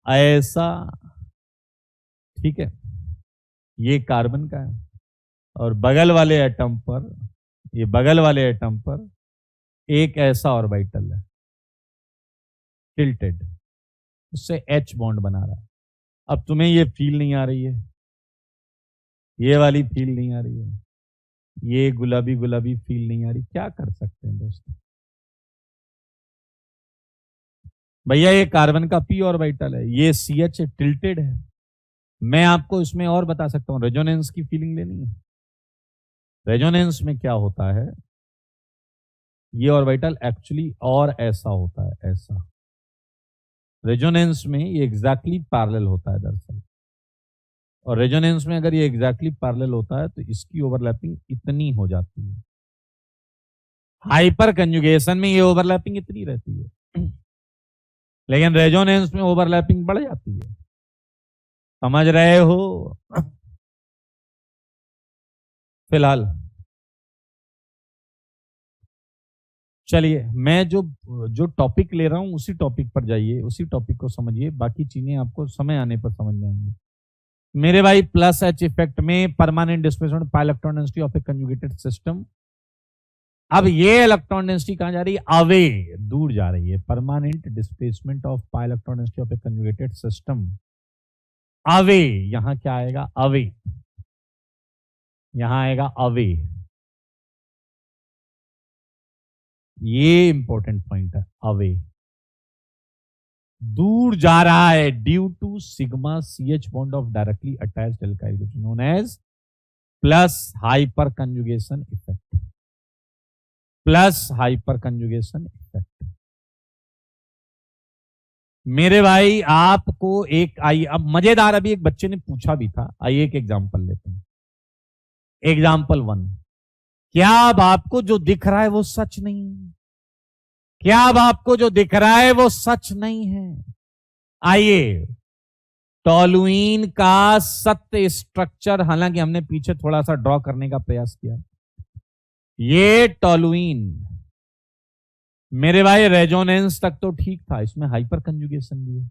ऐसा। ठीक है, ये कार्बन का है और बगल वाले एटम पर, ये बगल वाले एटम पर एक ऐसा ऑर्बिटल है टिल्टेड, उससे एच बॉन्ड बना रहा है। अब तुम्हें ये फील नहीं आ रही है, ये वाली फील नहीं आ रही है, ये गुलाबी गुलाबी फील नहीं आ रही, क्या कर सकते हैं दोस्तों? भैया ये कार्बन का पी ऑर्बिटल है, ये सी एच टिल्टेड है। मैं आपको इसमें और बता सकता हूं, रेजोनेंस की फीलिंग लेनी है। रेजोनेंस में क्या होता है, ये ऑर्बिटल एक्चुअली और ऐसा होता है, ऐसा। रेजोनेंस में ये एग्जैक्टली पैरेलल होता है दरअसल, और रेजोनेंस में अगर ये एग्जैक्टली पैरेलल होता है तो इसकी ओवरलैपिंग इतनी हो जाती है। हाइपर कंजुगेशन में ये ओवरलैपिंग इतनी रहती है, लेकिन रेजोनेंस में ओवरलैपिंग बढ़ जाती है। समझ रहे हो? फिलहाल चलिए, मैं जो जो टॉपिक ले रहा हूं उसी टॉपिक पर जाइए, उसी टॉपिक को समझिए, बाकी चीजें आपको समय आने पर समझ में आएंगी। मेरे भाई प्लस एच इफेक्ट में permanent displacement pi electron density of A conjugated system. अब ये इलेक्ट्रॉन डेंसिटी कहां जा रही है? अवे, दूर जा रही है। Permanent displacement of pi electron density of A conjugated system, away. यहां क्या आएगा? अवे। यहां आएगा अवे। ये इंपॉर्टेंट पॉइंट है, अवे, दूर जा रहा है due to sigma C H bond of directly attached alkyl group known as plus hyperconjugation effect. Plus hyperconjugation effect. मेरे भाई आपको एक, आइए अब मजेदार, अभी एक बच्चे ने पूछा भी था, आइए एक एग्जांपल लेते हैं। एग्जांपल 1, क्या अब आपको जो दिख रहा है वो सच नहीं है? क्या अब आपको जो दिख रहा है वो सच नहीं है? आइए, टॉलुइन का सत्य स्ट्रक्चर, हालांकि हमने पीछे थोड़ा सा ड्रॉ करने का प्रयास किया। ये टॉलुइन मेरे भाई रेजोनेंस तक तो ठीक था, इसमें हाइपर कंजुगेशन भी है,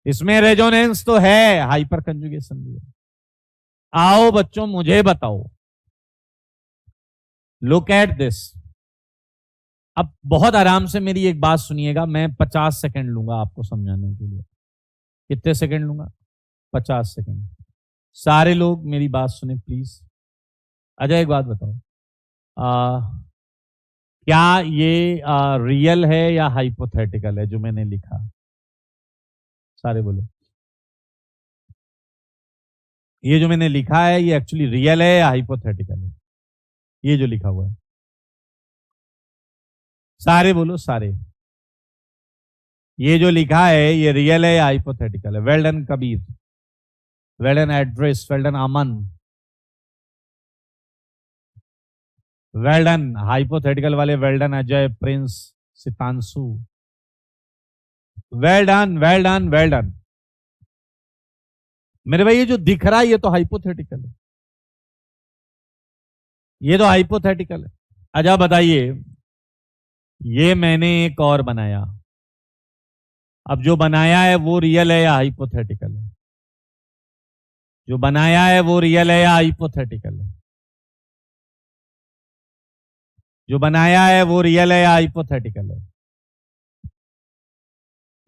इसमें रेजोनेंस तो है, हाइपर कंजुगेशन भी है। आओ बच्चों मुझे बताओ, लुक एट दिस। अब बहुत आराम से मेरी एक बात सुनिएगा, मैं 50 सेकंड लूंगा आपको समझाने के लिए। कितने सेकंड लूंगा? 50 सेकंड। सारे लोग मेरी बात सुने प्लीज। अजय एक बात बताओ, क्या ये रियल है या हाइपोथेटिकल है जो मैंने लिखा? सारे बोलो। ये जो मैंने लिखा है ये एक्चुअली रियल है या हाइपोथेटिकल है? ये जो लिखा हुआ है, सारे बोलो, सारे। ये जो लिखा है ये रियल है या हाइपोथेटिकल है? Well done Kabir, well done एड्रेस, well done Aman, well done hypothetical वाले, well done Ajay, Prince, Sitanshu, well done well done well done. मेरे भाई ये जो दिख रहा है ये तो हाइपोथेटिकल है, ये तो हाइपोथेटिकल है। अच्छा बताइए, ये मैंने एक और बनाया, अब जो बनाया है वो रियल है या हाइपोथेटिकल है? जो बनाया है वो रियल है या हाइपोथेटिकल है? जो बनाया है वो रियल है या हाइपोथेटिकल है?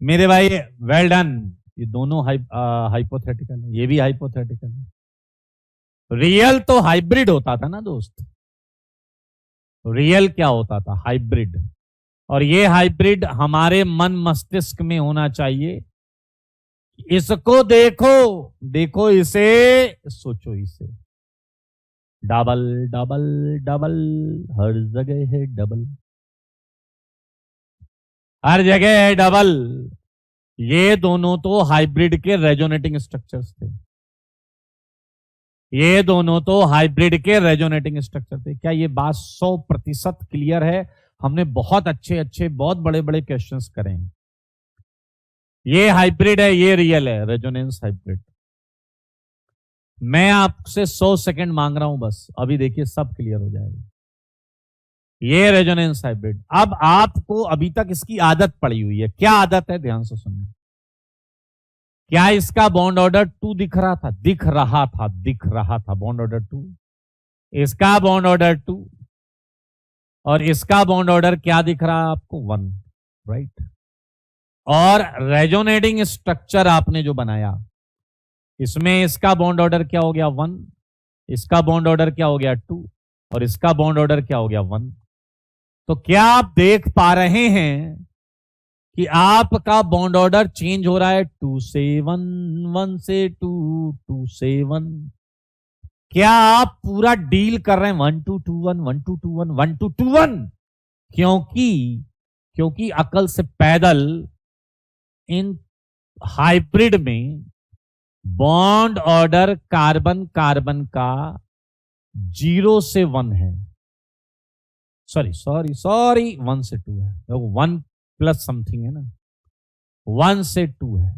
मेरे भाई वेल डन, ये दोनों हाइपोथेटिकल है, ये भी हाइपोथेटिकल है। रियल तो हाइब्रिड होता था ना दोस्त, रियल क्या होता था? हाइब्रिड। और ये हाइब्रिड हमारे मन मस्तिष्क में होना चाहिए। इसको देखो, देखो इसे, सोचो इसे, डबल डबल डबल, हर जगह है डबल, हर जगह है डबल। ये दोनों तो हाइब्रिड के रेजोनेटिंग स्ट्रक्चर्स थे, ये दोनों तो हाइब्रिड के रेजोनेटिंग स्ट्रक्चर थे। क्या ये बात 100% क्लियर है? हमने बहुत अच्छे अच्छे बहुत बड़े बड़े क्वेश्चंस करे हैं। ये हाइब्रिड है, ये रियल है, रेजोनेंस हाइब्रिड। मैं आपसे 100 सेकंड मांग रहा हूं बस, अभी देखिए सब क्लियर हो जाएगा। ये रेजोनेंस हाइब्रिड। अब आपको अभी तक इसकी आदत पड़ी हुई है, क्या आदत है ध्यान से सुनिए। क्या इसका बॉन्ड ऑर्डर 2 दिख रहा था? दिख रहा था, दिख रहा था बॉन्ड ऑर्डर 2। इसका बॉन्ड ऑर्डर 2 और इसका बॉन्ड ऑर्डर क्या दिख रहा है आपको? 1, राइट। और रेजोनेटिंग स्ट्रक्चर आपने जो बनाया, इसमें इसका बॉन्ड ऑर्डर क्या हो गया? 1, इसका बॉन्ड ऑर्डर क्या हो गया? 2, और इसका बॉन्ड ऑर्डर क्या हो गया? 1। तो क्या आप देख पा रहे हैं कि आपका बॉन्ड ऑर्डर चेंज हो रहा है? 2 से 1, 1 से 2, 2 से 1। क्या आप पूरा डील कर रहे हैं 1 2 2 1, 1 2 2 1, 1 2 2 1? क्योंकि अकल से पैदल इन हाइब्रिड में बॉन्ड ऑर्डर कार्बन कार्बन का 0 से 1 है। सॉरी सॉरी सॉरी, 1 से 2 है, 1 प्लस समथिंग है ना, 1 से 2 है।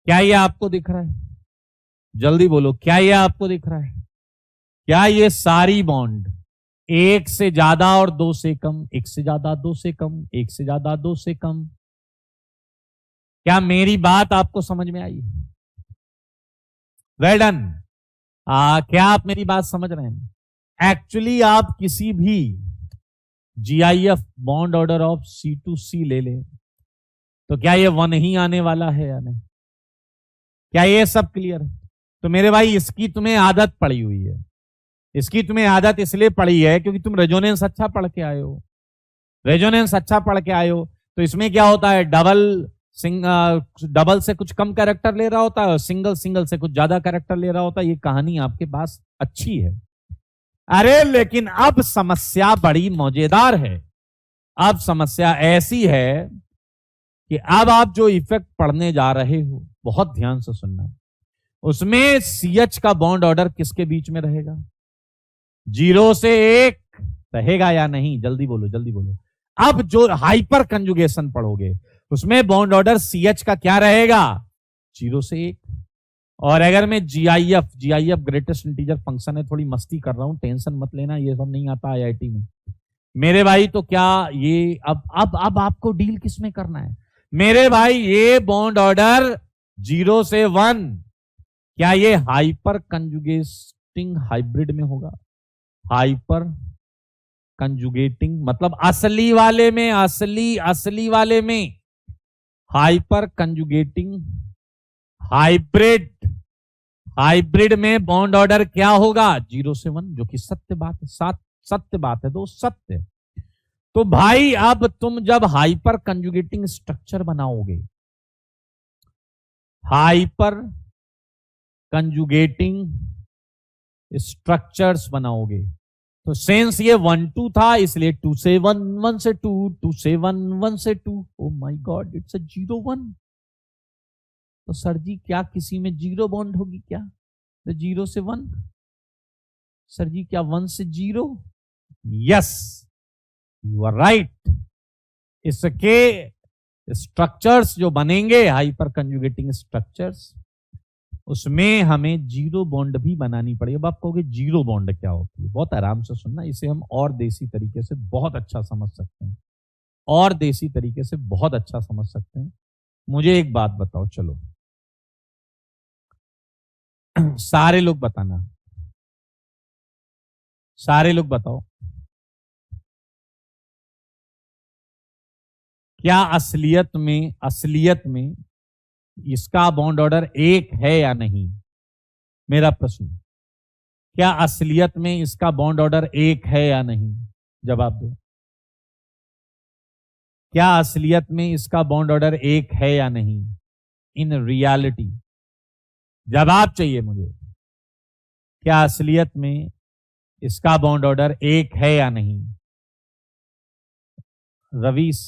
क्या ये आपको दिख रहा है? जल्दी बोलो, क्या ये आपको दिख रहा है? क्या ये सारी बॉन्ड 1 से ज्यादा और 2 से कम, 1 से ज्यादा 2 से कम, 1 से ज्यादा 2 से कम? क्या मेरी बात आपको समझ में आई? Well done. क्या आप मेरी बात समझ रहे हैं? एक्चुअली आप किसी भी GIF bond order of C2C ले लें तो क्या ये 1 ही आने वाला है या नहीं? क्या ये सब क्लियर है? तो मेरे भाई इसकी तुम्हें आदत पड़ी हुई है, इसकी तुम्हें आदत इसलिए पड़ी है क्योंकि तुम रेजोनेंस अच्छा पढ़ के आए हो, रेजोनेंस अच्छा पढ़ के आए हो। तो इसमें क्या होता है, डबल से कुछ कम कैरेक्टर ले रहा होता है और सिंगल सिंगल से कुछ ज्यादा कैरेक्टर ले रहा होता है। ये कहानी आपके पास अच्छी है। अरे लेकिन अब समस्या बड़ी मजेदार है। अब समस्या ऐसी है कि अब आप जो इफेक्ट पढ़ने जा रहे हो, बहुत ध्यान से सुनना, उसमें CH का बॉन्ड ऑर्डर किसके बीच में रहेगा? 0 से 1 रहेगा या नहीं? जल्दी बोलो जल्दी बोलो। अब जो हाइपर कंजुगेशन पढ़ोगे उसमें बॉन्ड ऑर्डर CH का क्या रहेगा? 0 से 1। और अगर मैं GIF ग्रेटेस्ट इंटीजर फंक्शन है, थोड़ी मस्ती कर रहा हूं, टेंशन मत लेना, ये सब नहीं आता IIT में मेरे भाई। तो क्या ये अब आपको डील किसमें करना है मेरे भाई? ये बॉन्ड ऑर्डर 0 से 1, क्या ये हाइपर कंजुगेटिंग हाइब्रिड में होगा? हाइपर कंजुगेटिंग मतलब असली वाले में, असली वाले में हाइपर कंजुगेटिंग हाइब्रिड। हाइब्रिड में बॉन्ड ऑर्डर क्या होगा? 0 से 1, जो कि सत्य बात है, सत्य बात है दोस्त, सत्य। तो भाई अब तुम जब हाइपर कंजुगेटिंग स्ट्रक्चर बनाओगे, हाइपर कंजुगेटिंग स्ट्रक्चर्स बनाओगे, तो सेंस ये 1 2 था, इसलिए 2 से 1, 1 से 2, 2 से 1, 1 से 2। Oh my God, it's a 0 1। तो सर जी क्या किसी में 0 बॉन्ड होगी क्या? तो 0 से 1। सर जी क्या 1 से 0? Yes, you are right. इसके स्ट्रक्चर्स जो बनेंगे, हाइपर कंजुगेटिंग स्ट्रक्चर्स, उसमें हमें 0 बॉन्ड भी बनानी पड़ेगी। अब आप कहोगे 0 बॉन्ड क्या होती है? बहुत आराम से सुनना, इसे हम और देसी तरीके से बहुत अच्छा समझ सकते हैं, और देसी तरीके से बहुत अच्छा समझ सकते हैं। मुझे एक बात बताओ, चलो सारे लोग बताना, सारे लोग बताओ, क्या असलियत में इसका बॉन्ड ऑर्डर 1 है या नहीं? मेरा प्रश्न, क्या असलियत में इसका बॉन्ड ऑर्डर 1 है या नहीं? जवाब दो। क्या असलियत में इसका बॉन्ड ऑर्डर 1 है या नहीं? इन रियलिटी जवाब चाहिए मुझे। क्या असलियत में इसका बॉन्ड ऑर्डर 1 है या नहीं? रवीश,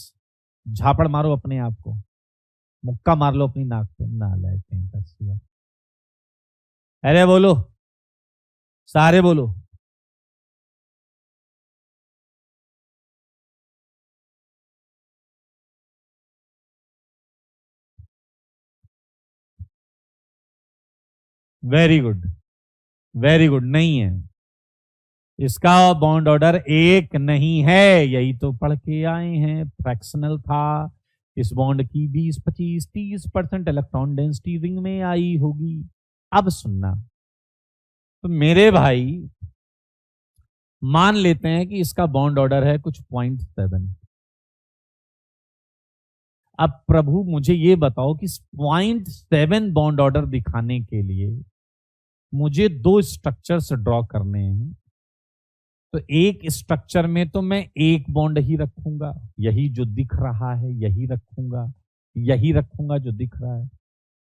झापड़ मारो अपने आप को, मुक्का मार लो अपनी नाक पे, नालायक कहीं का सिवा। अरे बोलो, सारे बोलो। Very good, very good. नहीं है, इसका बॉन्ड ऑर्डर 1 नहीं है, यही तो पढ़ के आए हैं, फ्रैक्शनल था। इस बॉन्ड की 20, 25, 30% इलेक्ट्रॉन डेंसिटी रिंग में आई होगी। अब सुनना, तो मेरे भाई मान लेते हैं कि इसका बॉन्ड ऑर्डर है कुछ 0.7। अब प्रभु मुझे ये बताओ कि 0.7 बॉन्ड ऑर्डर दिखाने के लिए मुझे 2 स्ट्रक्चर्स ड्रॉ करने हैं। तो एक स्ट्रक्चर में तो मैं एक बॉन्ड ही रखूंगा, यही जो दिख रहा है यही रखूंगा, यही रखूंगा जो दिख रहा है,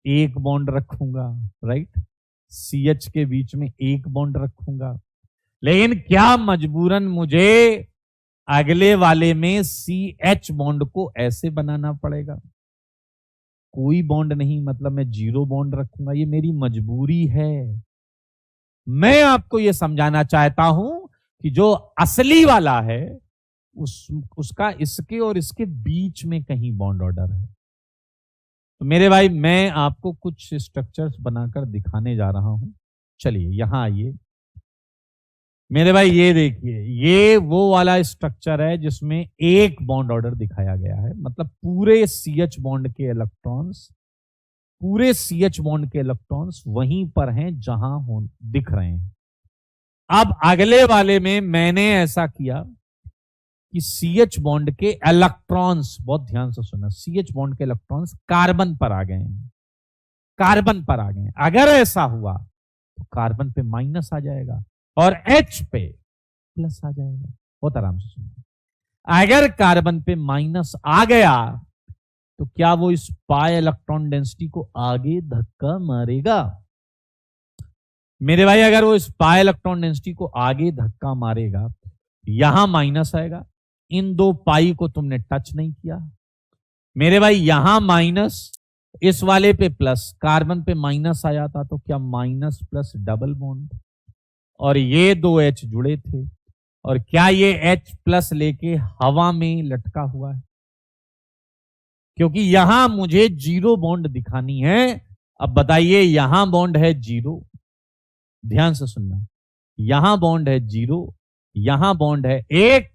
एक बॉन्ड रखूंगा, राइट। CH के बीच में एक बॉन्ड रखूंगा। लेकिन क्या मजबूरन मुझे अगले वाले में CH बॉन्ड को ऐसे बनाना पड़ेगा? कोई बॉन्ड नहीं, मतलब मैं 0 बॉन्ड रखूंगा, ये मेरी मजबूरी है। मैं आपको यह समझाना चाहता हूं कि जो असली वाला है उसका इसके और इसके बीच में कहीं बॉन्ड ऑर्डर है। तो मेरे भाई मैं आपको कुछ स्ट्रक्चर्स बनाकर दिखाने जा रहा हूं। चलिए यहां आइए मेरे भाई, ये देखिए, ये वो वाला स्ट्रक्चर है जिसमें एक बॉन्ड ऑर्डर दिखाया गया है, मतलब पूरे CH बॉन्ड के इलेक्ट्रॉन्स, पूरे CH बॉन्ड के इलेक्ट्रॉन्स वहीं पर हैं जहां दिख रहे हैं। अब अगले वाले में मैंने ऐसा किया कि CH बॉन्ड के इलेक्ट्रॉन्स, बहुत ध्यान से सुना, CH बॉन्ड के इलेक्ट्रॉन्स कार्बन पर आ गए हैं, कार्बन पर आ गए हैं। अगर ऐसा हुआ तो कार्बन पे माइनस आ जाएगा और H पे प्लस आ जाएगा। बहुत आराम से सुना, अगर कार्बन पे माइनस आ गया तो क्या वो इस पाई इलेक्ट्रॉन डेंसिटी को आगे धक्का मारेगा? मेरे भाई अगर वो इस पाई इलेक्ट्रॉन डेंसिटी को आगे धक्का मारेगा, यहां माइनस आएगा, इन 2 पाई को तुमने टच नहीं किया। मेरे भाई यहां माइनस, इस वाले पे प्लस, कार्बन पे माइनस आया था तो क्या माइनस प्लस डबल बॉन्ड, और ये 2 H जुड़े थे, और क्या ये H प्लस लेके हवा में लटका हुआ है? क्योंकि यहां मुझे 0 बॉन्ड दिखानी है। अब बताइए, यहां बॉन्ड है 0, ध्यान से सुनना, यहां बॉन्ड है 0, यहां बॉन्ड है 1।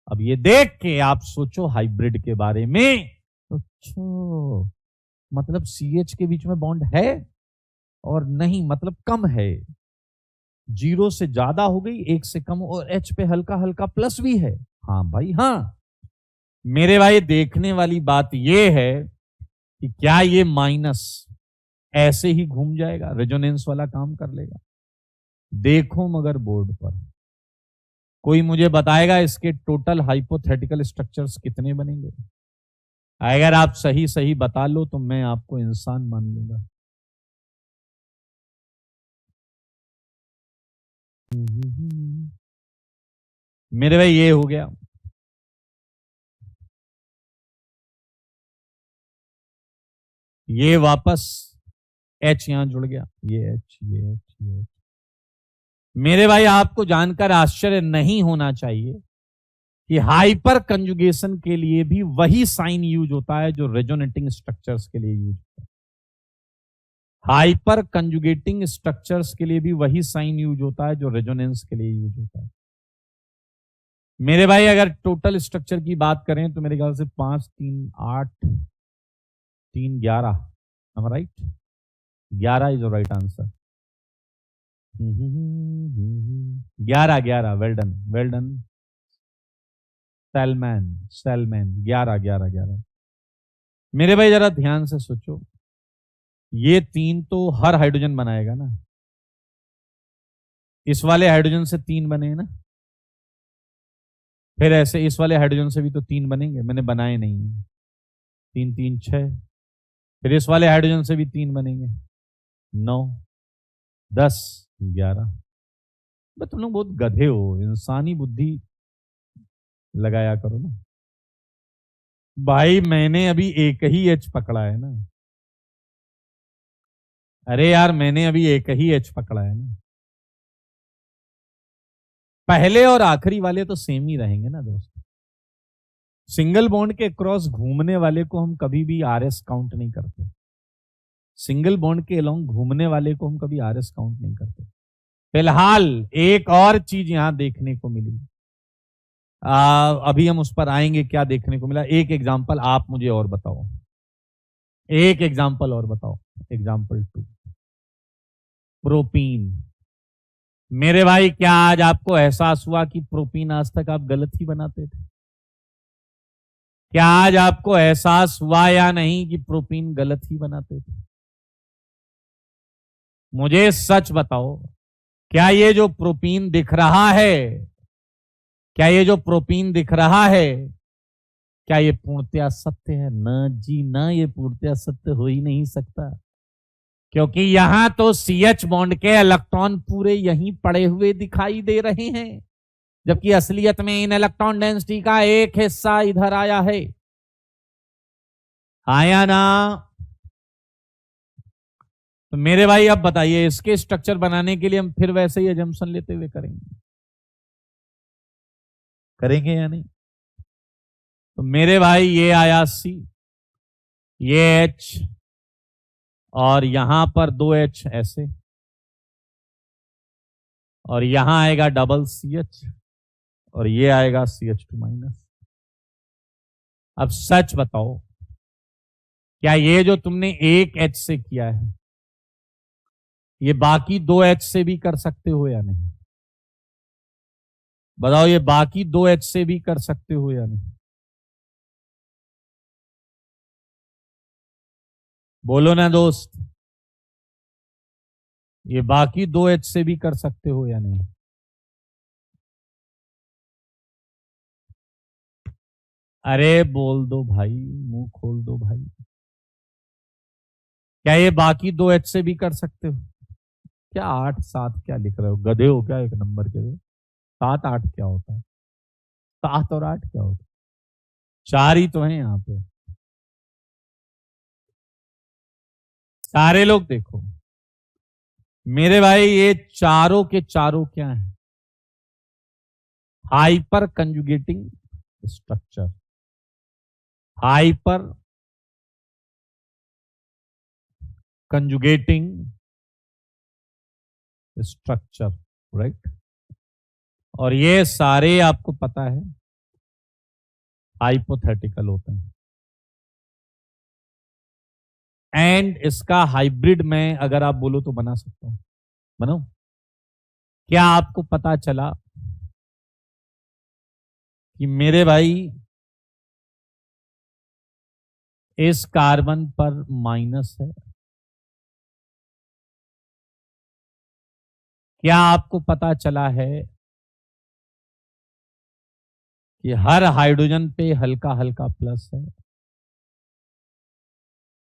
अब ये देख के आप सोचो हाइब्रिड के बारे में, अच्छा मतलब CH के बीच में बॉन्ड है, और नहीं मतलब कम है, 0 से ज्यादा हो गई, 1 से कम, और H पे हल्का हल्का प्लस भी है। हाँ भाई हाँ। मेरे भाई देखने वाली बात यह है कि क्या ये माइनस ऐसे ही घूम जाएगा, रेजोनेंस वाला काम कर लेगा? देखो मगर बोर्ड पर कोई मुझे बताएगा इसके टोटल हाइपोथेटिकल स्ट्रक्चर्स कितने बनेंगे? अगर आप सही सही बता लो तो मैं आपको इंसान मान लूंगा। मेरे भाई ये हो गया, ये वापस H यहां जुड़ गया, ये H, ये H, ये H। मेरे भाई आपको जानकर आश्चर्य नहीं होना चाहिए कि हाइपर कंजुगेशन के लिए भी वही साइन यूज होता है जो रेजोनेटिंग स्ट्रक्चर्स के लिए यूज होता है। हाइपर कंजुगेटिंग स्ट्रक्चर्स के लिए भी वही साइन यूज होता है जो रेजोनेंस के लिए यूज होता है। मेरे भाई अगर टोटल स्ट्रक्चर की बात करें तो मेरे ख्याल से 5, 3, 8, 3, 11, am I right? 11 is the right answer. 11, 11, well done, well done. Salesman, salesman, 11, 11, 11। मेरे भाई जरा ध्यान से सोचो, ये 3 तो हर हाइड्रोजन बनाएगा ना, इस वाले हाइड्रोजन से 3 बने ना, फिर ऐसे इस वाले हाइड्रोजन से भी तो 3 बनेंगे, मैंने बनाए नहीं है। 3, 3, 6, फिर इस वाले हाइड्रोजन से भी 3 बनेंगे, 9, 10, 11। बस तुम लोग बहुत गधे हो, इंसानी बुद्धि लगाया करो ना भाई। मैंने अभी एक ही एच पकड़ा है ना, अरे यार मैंने अभी एक ही एच पकड़ा है ना, पहले और आखिरी वाले तो सेम ही रहेंगे ना दोस्त। सिंगल बॉन्ड के क्रॉस घूमने वाले को हम कभी भी आरएस काउंट नहीं करते। सिंगल बॉन्ड के अलोंग घूमने वाले को हम कभी आरएस काउंट नहीं करते। फिलहाल एक और चीज यहां देखने को मिली, अभी हम उस पर आएंगे। क्या देखने को मिला, एक एग्जांपल आप मुझे और बताओ, एक एग्जांपल और बताओ। Example 2, propene. मेरे भाई क्या आज आपको एहसास हुआ कि प्रोपीन आज तक आप गलत ही बनाते थे? क्या आज आपको एहसास हुआ या नहीं कि प्रोपीन गलत ही बनाते थे? मुझे सच बताओ, क्या ये जो प्रोपीन दिख रहा है, क्या ये जो प्रोपीन दिख रहा है, क्या ये पूर्णतया सत्य है? ना जी ना, ये पूर्णतया सत्य हो ही नहीं सकता, क्योंकि यहां तो CH बॉन्ड के इलेक्ट्रॉन पूरे यहीं पड़े हुए दिखाई दे रहे हैं, जबकि असलियत में इन इलेक्ट्रॉन डेंसिटी का एक हिस्सा इधर आया है। आया ना? तो मेरे भाई अब बताइए, इसके स्ट्रक्चर बनाने के लिए हम फिर वैसे ही एजम्पशन लेते हुए करेंगे, करेंगे या नहीं? तो मेरे भाई ये आया C, ये H, और यहां पर 2H ऐसे, और यहां आएगा डबल CH, और ये आएगा CH2-। अब सच बताओ, क्या ये जो तुमने एक H से किया है, ये बाकी 2H से भी कर सकते हो या नहीं? बताओ, ये बाकी 2H से भी कर सकते हो या नहीं? बोलो ना दोस्त, ये बाकी 2H से भी कर सकते हो या नहीं? अरे बोल दो भाई, मुंह खोल दो भाई। क्या ये बाकी 2H से भी कर सकते हो? क्या 8, 7 क्या लिख रहे हो, गधे हो क्या एक नंबर के? 7, 8 क्या होता है? 7 और 8 क्या होता है? 4 ही तो है यहाँ पे। सारे लोग देखो मेरे भाई, ये चारों के चारों क्या है? Hyperconjugating structure, hyperconjugating structure, right. और ये सारे आपको पता है हाइपोथेटिकल होते हैं, एंड इसका हाइब्रिड में अगर आप बोलो तो बना सकता हूं, बनाओ। क्या आपको पता चला कि मेरे भाई इस कार्बन पर माइनस है? क्या आपको पता चला है कि हर हाइड्रोजन पे हल्का हल्का प्लस है?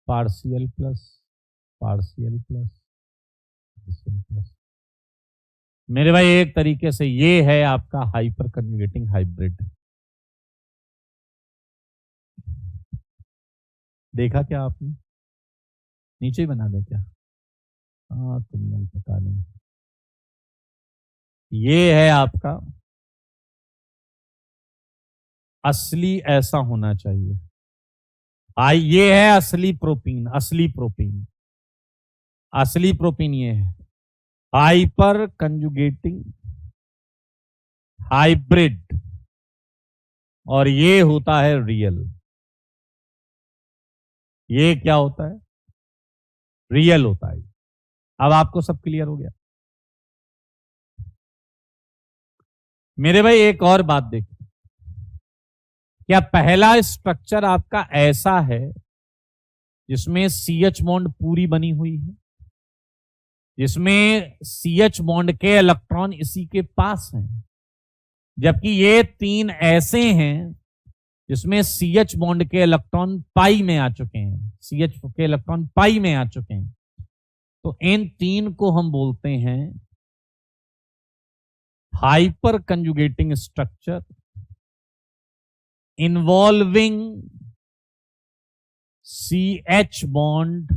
Partial plus, partial plus, partial plus. मेरे भाई एक तरीके से ये है आपका हाइपर कंजुगेटिंग हाइब्रिड। देखा क्या आपने? नीचे ही बना दे क्या? हाँ तुम लोग पता नहीं। ये है आपका असली, ऐसा होना चाहिए। ये है असली प्रोटीन, असली प्रोटीन, असली प्रोटीन ये है हाइपर कंजुगेटिंग हाइब्रिड, और ये होता है रियल। ये क्या होता है? रियल होता है। अब आपको सब क्लियर हो गया? मेरे भाई एक और बात देखिए, क्या पहला स्ट्रक्चर आपका ऐसा है जिसमें CH बॉन्ड पूरी बनी हुई है, जिसमें CH बॉन्ड के इलेक्ट्रॉन इसी के पास हैं, जबकि ये 3 ऐसे हैं जिसमें CH बॉन्ड के इलेक्ट्रॉन पाई में आ चुके हैं, CH के इलेक्ट्रॉन पाई में आ चुके हैं। तो इन 3 को हम बोलते हैं hyperconjugating structure involving CH bond.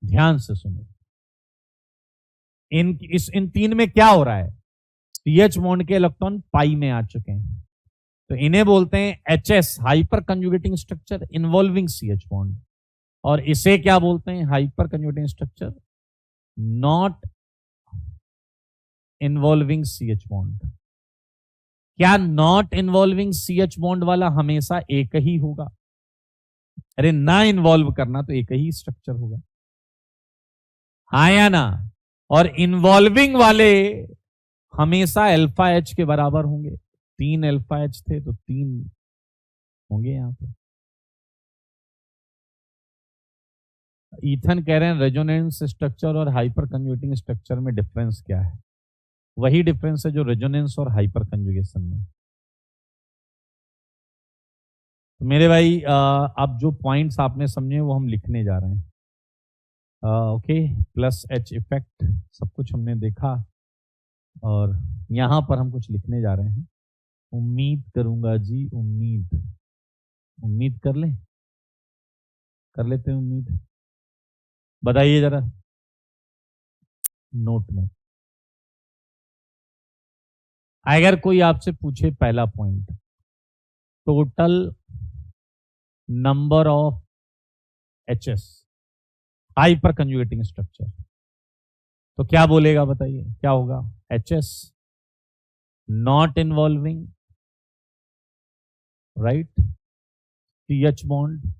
ध्यान से सुनो, इन 3 में क्या हो रहा है? CH बॉन्ड के इलेक्ट्रॉन पाई में आ चुके हैं, तो इन्हें बोलते हैं HS hyperconjugating structure involving CH bond, और इसे क्या बोलते हैं? Hyperconjugating structure not involving CH bond. क्या नॉट इन्वॉल्विंग CH बॉन्ड वाला हमेशा एक ही होगा? अरे ना इन्वॉल्व करना तो एक ही स्ट्रक्चर होगा, हाँ या ना? और इन्वॉल्विंग वाले हमेशा अल्फा H के बराबर होंगे। 3 अल्फा H थे तो 3 होंगे यहां पे। ईथन कह रहे हैं रेजोनेंस स्ट्रक्चर और हाइपर कंजुगेटिंग स्ट्रक्चर में डिफरेंस क्या है? वही डिफरेंस है जो रेजोनेंस और हाइपर कंजुगेशन में। तो मेरे भाई अब जो पॉइंट्स आपने समझे वो हम लिखने जा रहे हैं। ओके, प्लस H इफेक्ट सब कुछ हमने देखा, और यहां पर हम कुछ लिखने जा रहे हैं। उम्मीद करूंगा जी, उम्मीद कर लेते हैं उम्मीद। बताइए जरा नोट में, अगर कोई आपसे पूछे पहला point, total number of HS hyperconjugating structure, तो क्या बोलेगा? बताइए क्या होगा? HS not involving, right, CH bond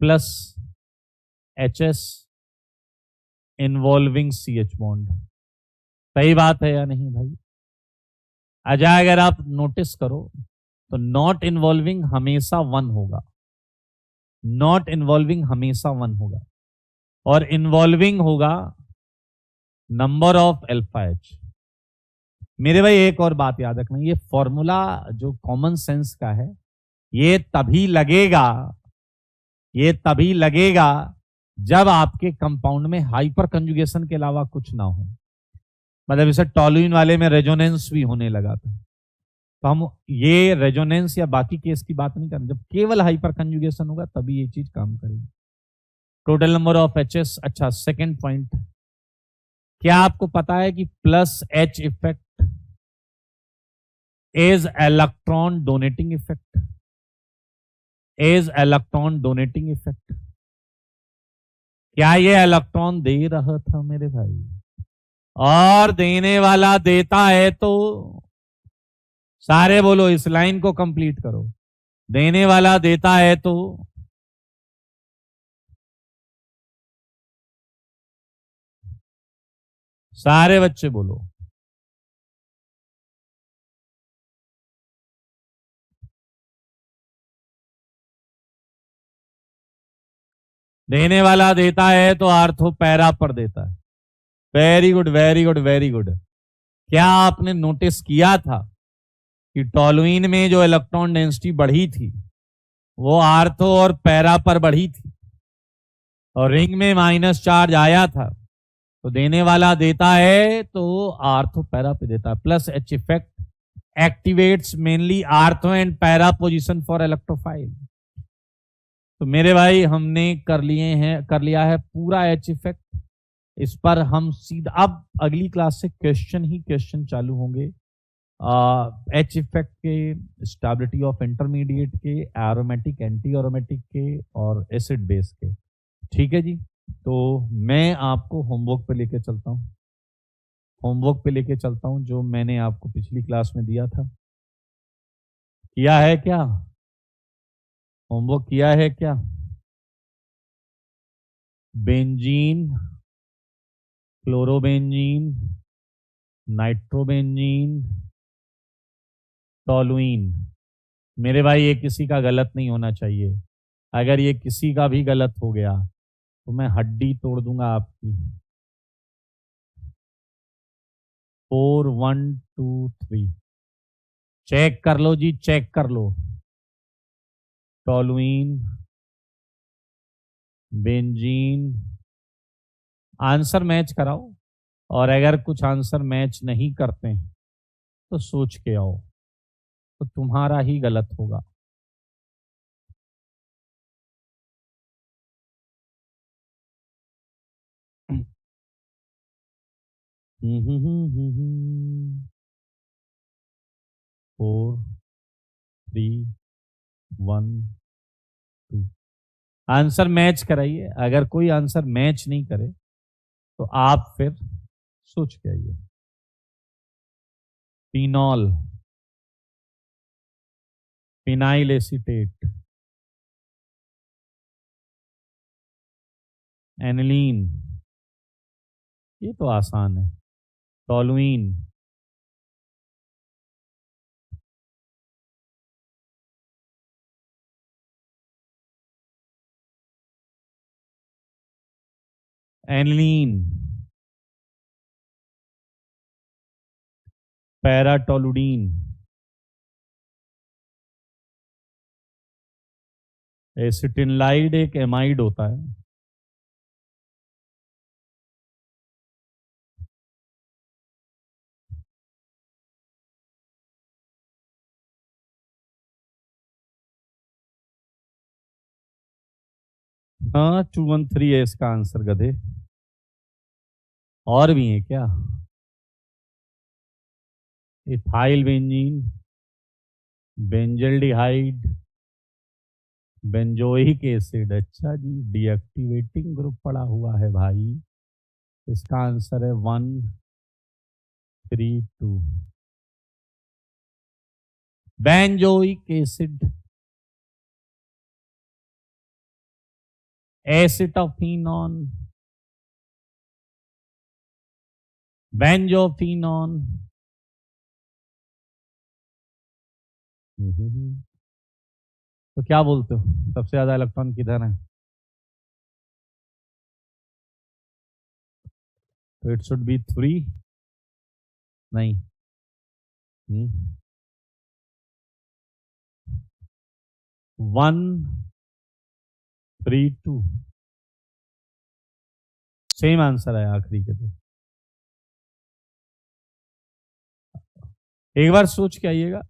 plus HS involving CH bond. सही बात है या नहीं भाई? अच्छा अगर आप नोटिस करो तो नॉट इन्वॉल्विंग हमेशा 1 होगा, नॉट इन्वॉल्विंग हमेशा 1 होगा, और इन्वॉल्विंग होगा नंबर ऑफ अल्फा H। मेरे भाई एक और बात याद रखना, ये फॉर्मूला जो कॉमन सेंस का है ये तभी लगेगा जब आपके कंपाउंड में हाइपर कंजुगेशन के अलावा कुछ ना हो। मतलब इसे टॉलुइन वाले में रेजोनेंस भी होने लगा था, तो हम ये रेजोनेंस या बाकी केस की बात नहीं कर रहे, जब केवल हाइपर कंजुगेशन होगा तभी ये चीज काम करेगी। Total number of HS। अच्छा सेकंड पॉइंट, क्या आपको पता है कि plus H effect is electron donating effect? क्या ये इलेक्ट्रॉन दे रहा था मेरे भाई? और देने वाला देता है तो सारे बोलो, इस लाइन को कंप्लीट करो। देने वाला देता है तो सारे बच्चे बोलो। देने वाला देता है तो आर्थो पैरा पर देता है। Very good very good very good. क्या आपने नोटिस किया था कि टॉलुइन में जो इलेक्ट्रॉन डेंसिटी बढ़ी थी वो आर्थो और पैरा पर बढ़ी थी, और रिंग में माइनस चार्ज आया था तो देने वाला देता है तो आर्थो पैरा पे देता है, plus H effect activates mainly ortho and para position for electrophile. तो मेरे भाई हमने कर लिया है पूरा एच इफेक्ट। इस पर हम सीधा अब अगली क्लास से क्वेश्चन ही क्वेश्चन चालू होंगे, एच इफेक्ट के, स्टेबिलिटी ऑफ इंटरमीडिएट के, एरोमेटिक एंटी एरोमेटिक के और एसिड बेस के। ठीक है जी, तो मैं आपको होमवर्क पे लेके चलता हूं, जो मैंने आपको पिछली क्लास में दिया था। किया है क्या? होमवर्क किया है क्या? Benzene, chlorobenzene, nitrobenzene, toluene. मेरे भाई ये किसी का गलत नहीं होना चाहिए। अगर ये किसी का भी गलत हो गया तो मैं हड्डी तोड़ दूंगा आपकी। 4 1 2 3 चेक कर लो जी, चेक कर लो। टोलुइन, बेंजीन, आंसर मैच कराओ, और अगर कुछ आंसर मैच नहीं करते हैं तो सोच के आओ, तो तुम्हारा ही गलत होगा। फोर 3 1 2 आंसर मैच कराइए। अगर कोई आंसर मैच नहीं करे तो आप फिर सोच के आइए। फिनॉल, फिनाइल एसीटेट, एनिलीन, ये तो आसान है। टोलुइन, एनिलीन, पैराटोलुडीन, एसिटिनलाइड एक एमाइड होता है। हाँ 213 है इसका आंसर गधे। और भी है क्या? Ethyl benzene, benzaldehyde, benzoic acid. अच्छा जी, डीएक्टिवेटिंग ग्रुप पड़ा हुआ है भाई। इसका आंसर है 132। Benzoic acid, acetophenone, benzophenone. तो क्या बोलते हो, सबसे ज्यादा इलेक्ट्रॉन किधर है? तो इट शुड बी 3, नहीं 132 सेम आंसर है आखिरी के। तो एक बार सोच के आइएगा।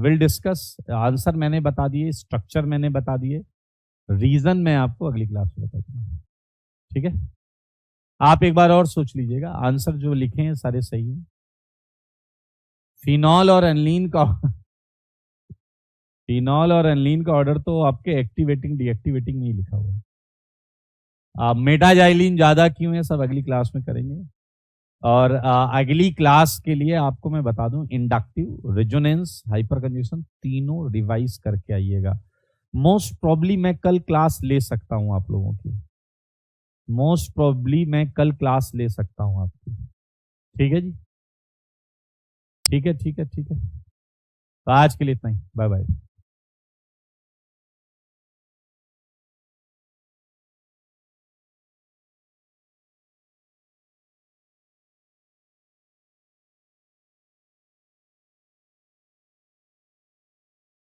विल डिस्कस, आंसर मैंने बता दिए, स्ट्रक्चर मैंने बता दिए, रीजन मैं आपको अगली क्लास में बता दूंगा। ठीक है, आप एक बार और सोच लीजिएगा। आंसर जो लिखे हैं सारे सही हैं। फिनॉल और एनिलीन का फिनॉल और एनिलीन का ऑर्डर तो आपके एक्टिवेटिंग डीएक्टिवेटिंग में ही लिखा हुआ है। आप मेटाजाइलिन ज्यादा क्यों है, सब अगली क्लास में करेंगे। और अगली क्लास के लिए आपको मैं बता दूं, इंडक्टिव, रेजोनेंस, हाइपर कंजक्शन तीनों रिवाइज करके आइएगा। मोस्ट प्रॉब्ली मैं कल क्लास ले सकता हूं आप लोगों की, मोस्ट प्रॉब्ली मैं कल क्लास ले सकता हूं आपकी। ठीक है जी, ठीक है। तो आज के लिए इतना ही, बाय बाय।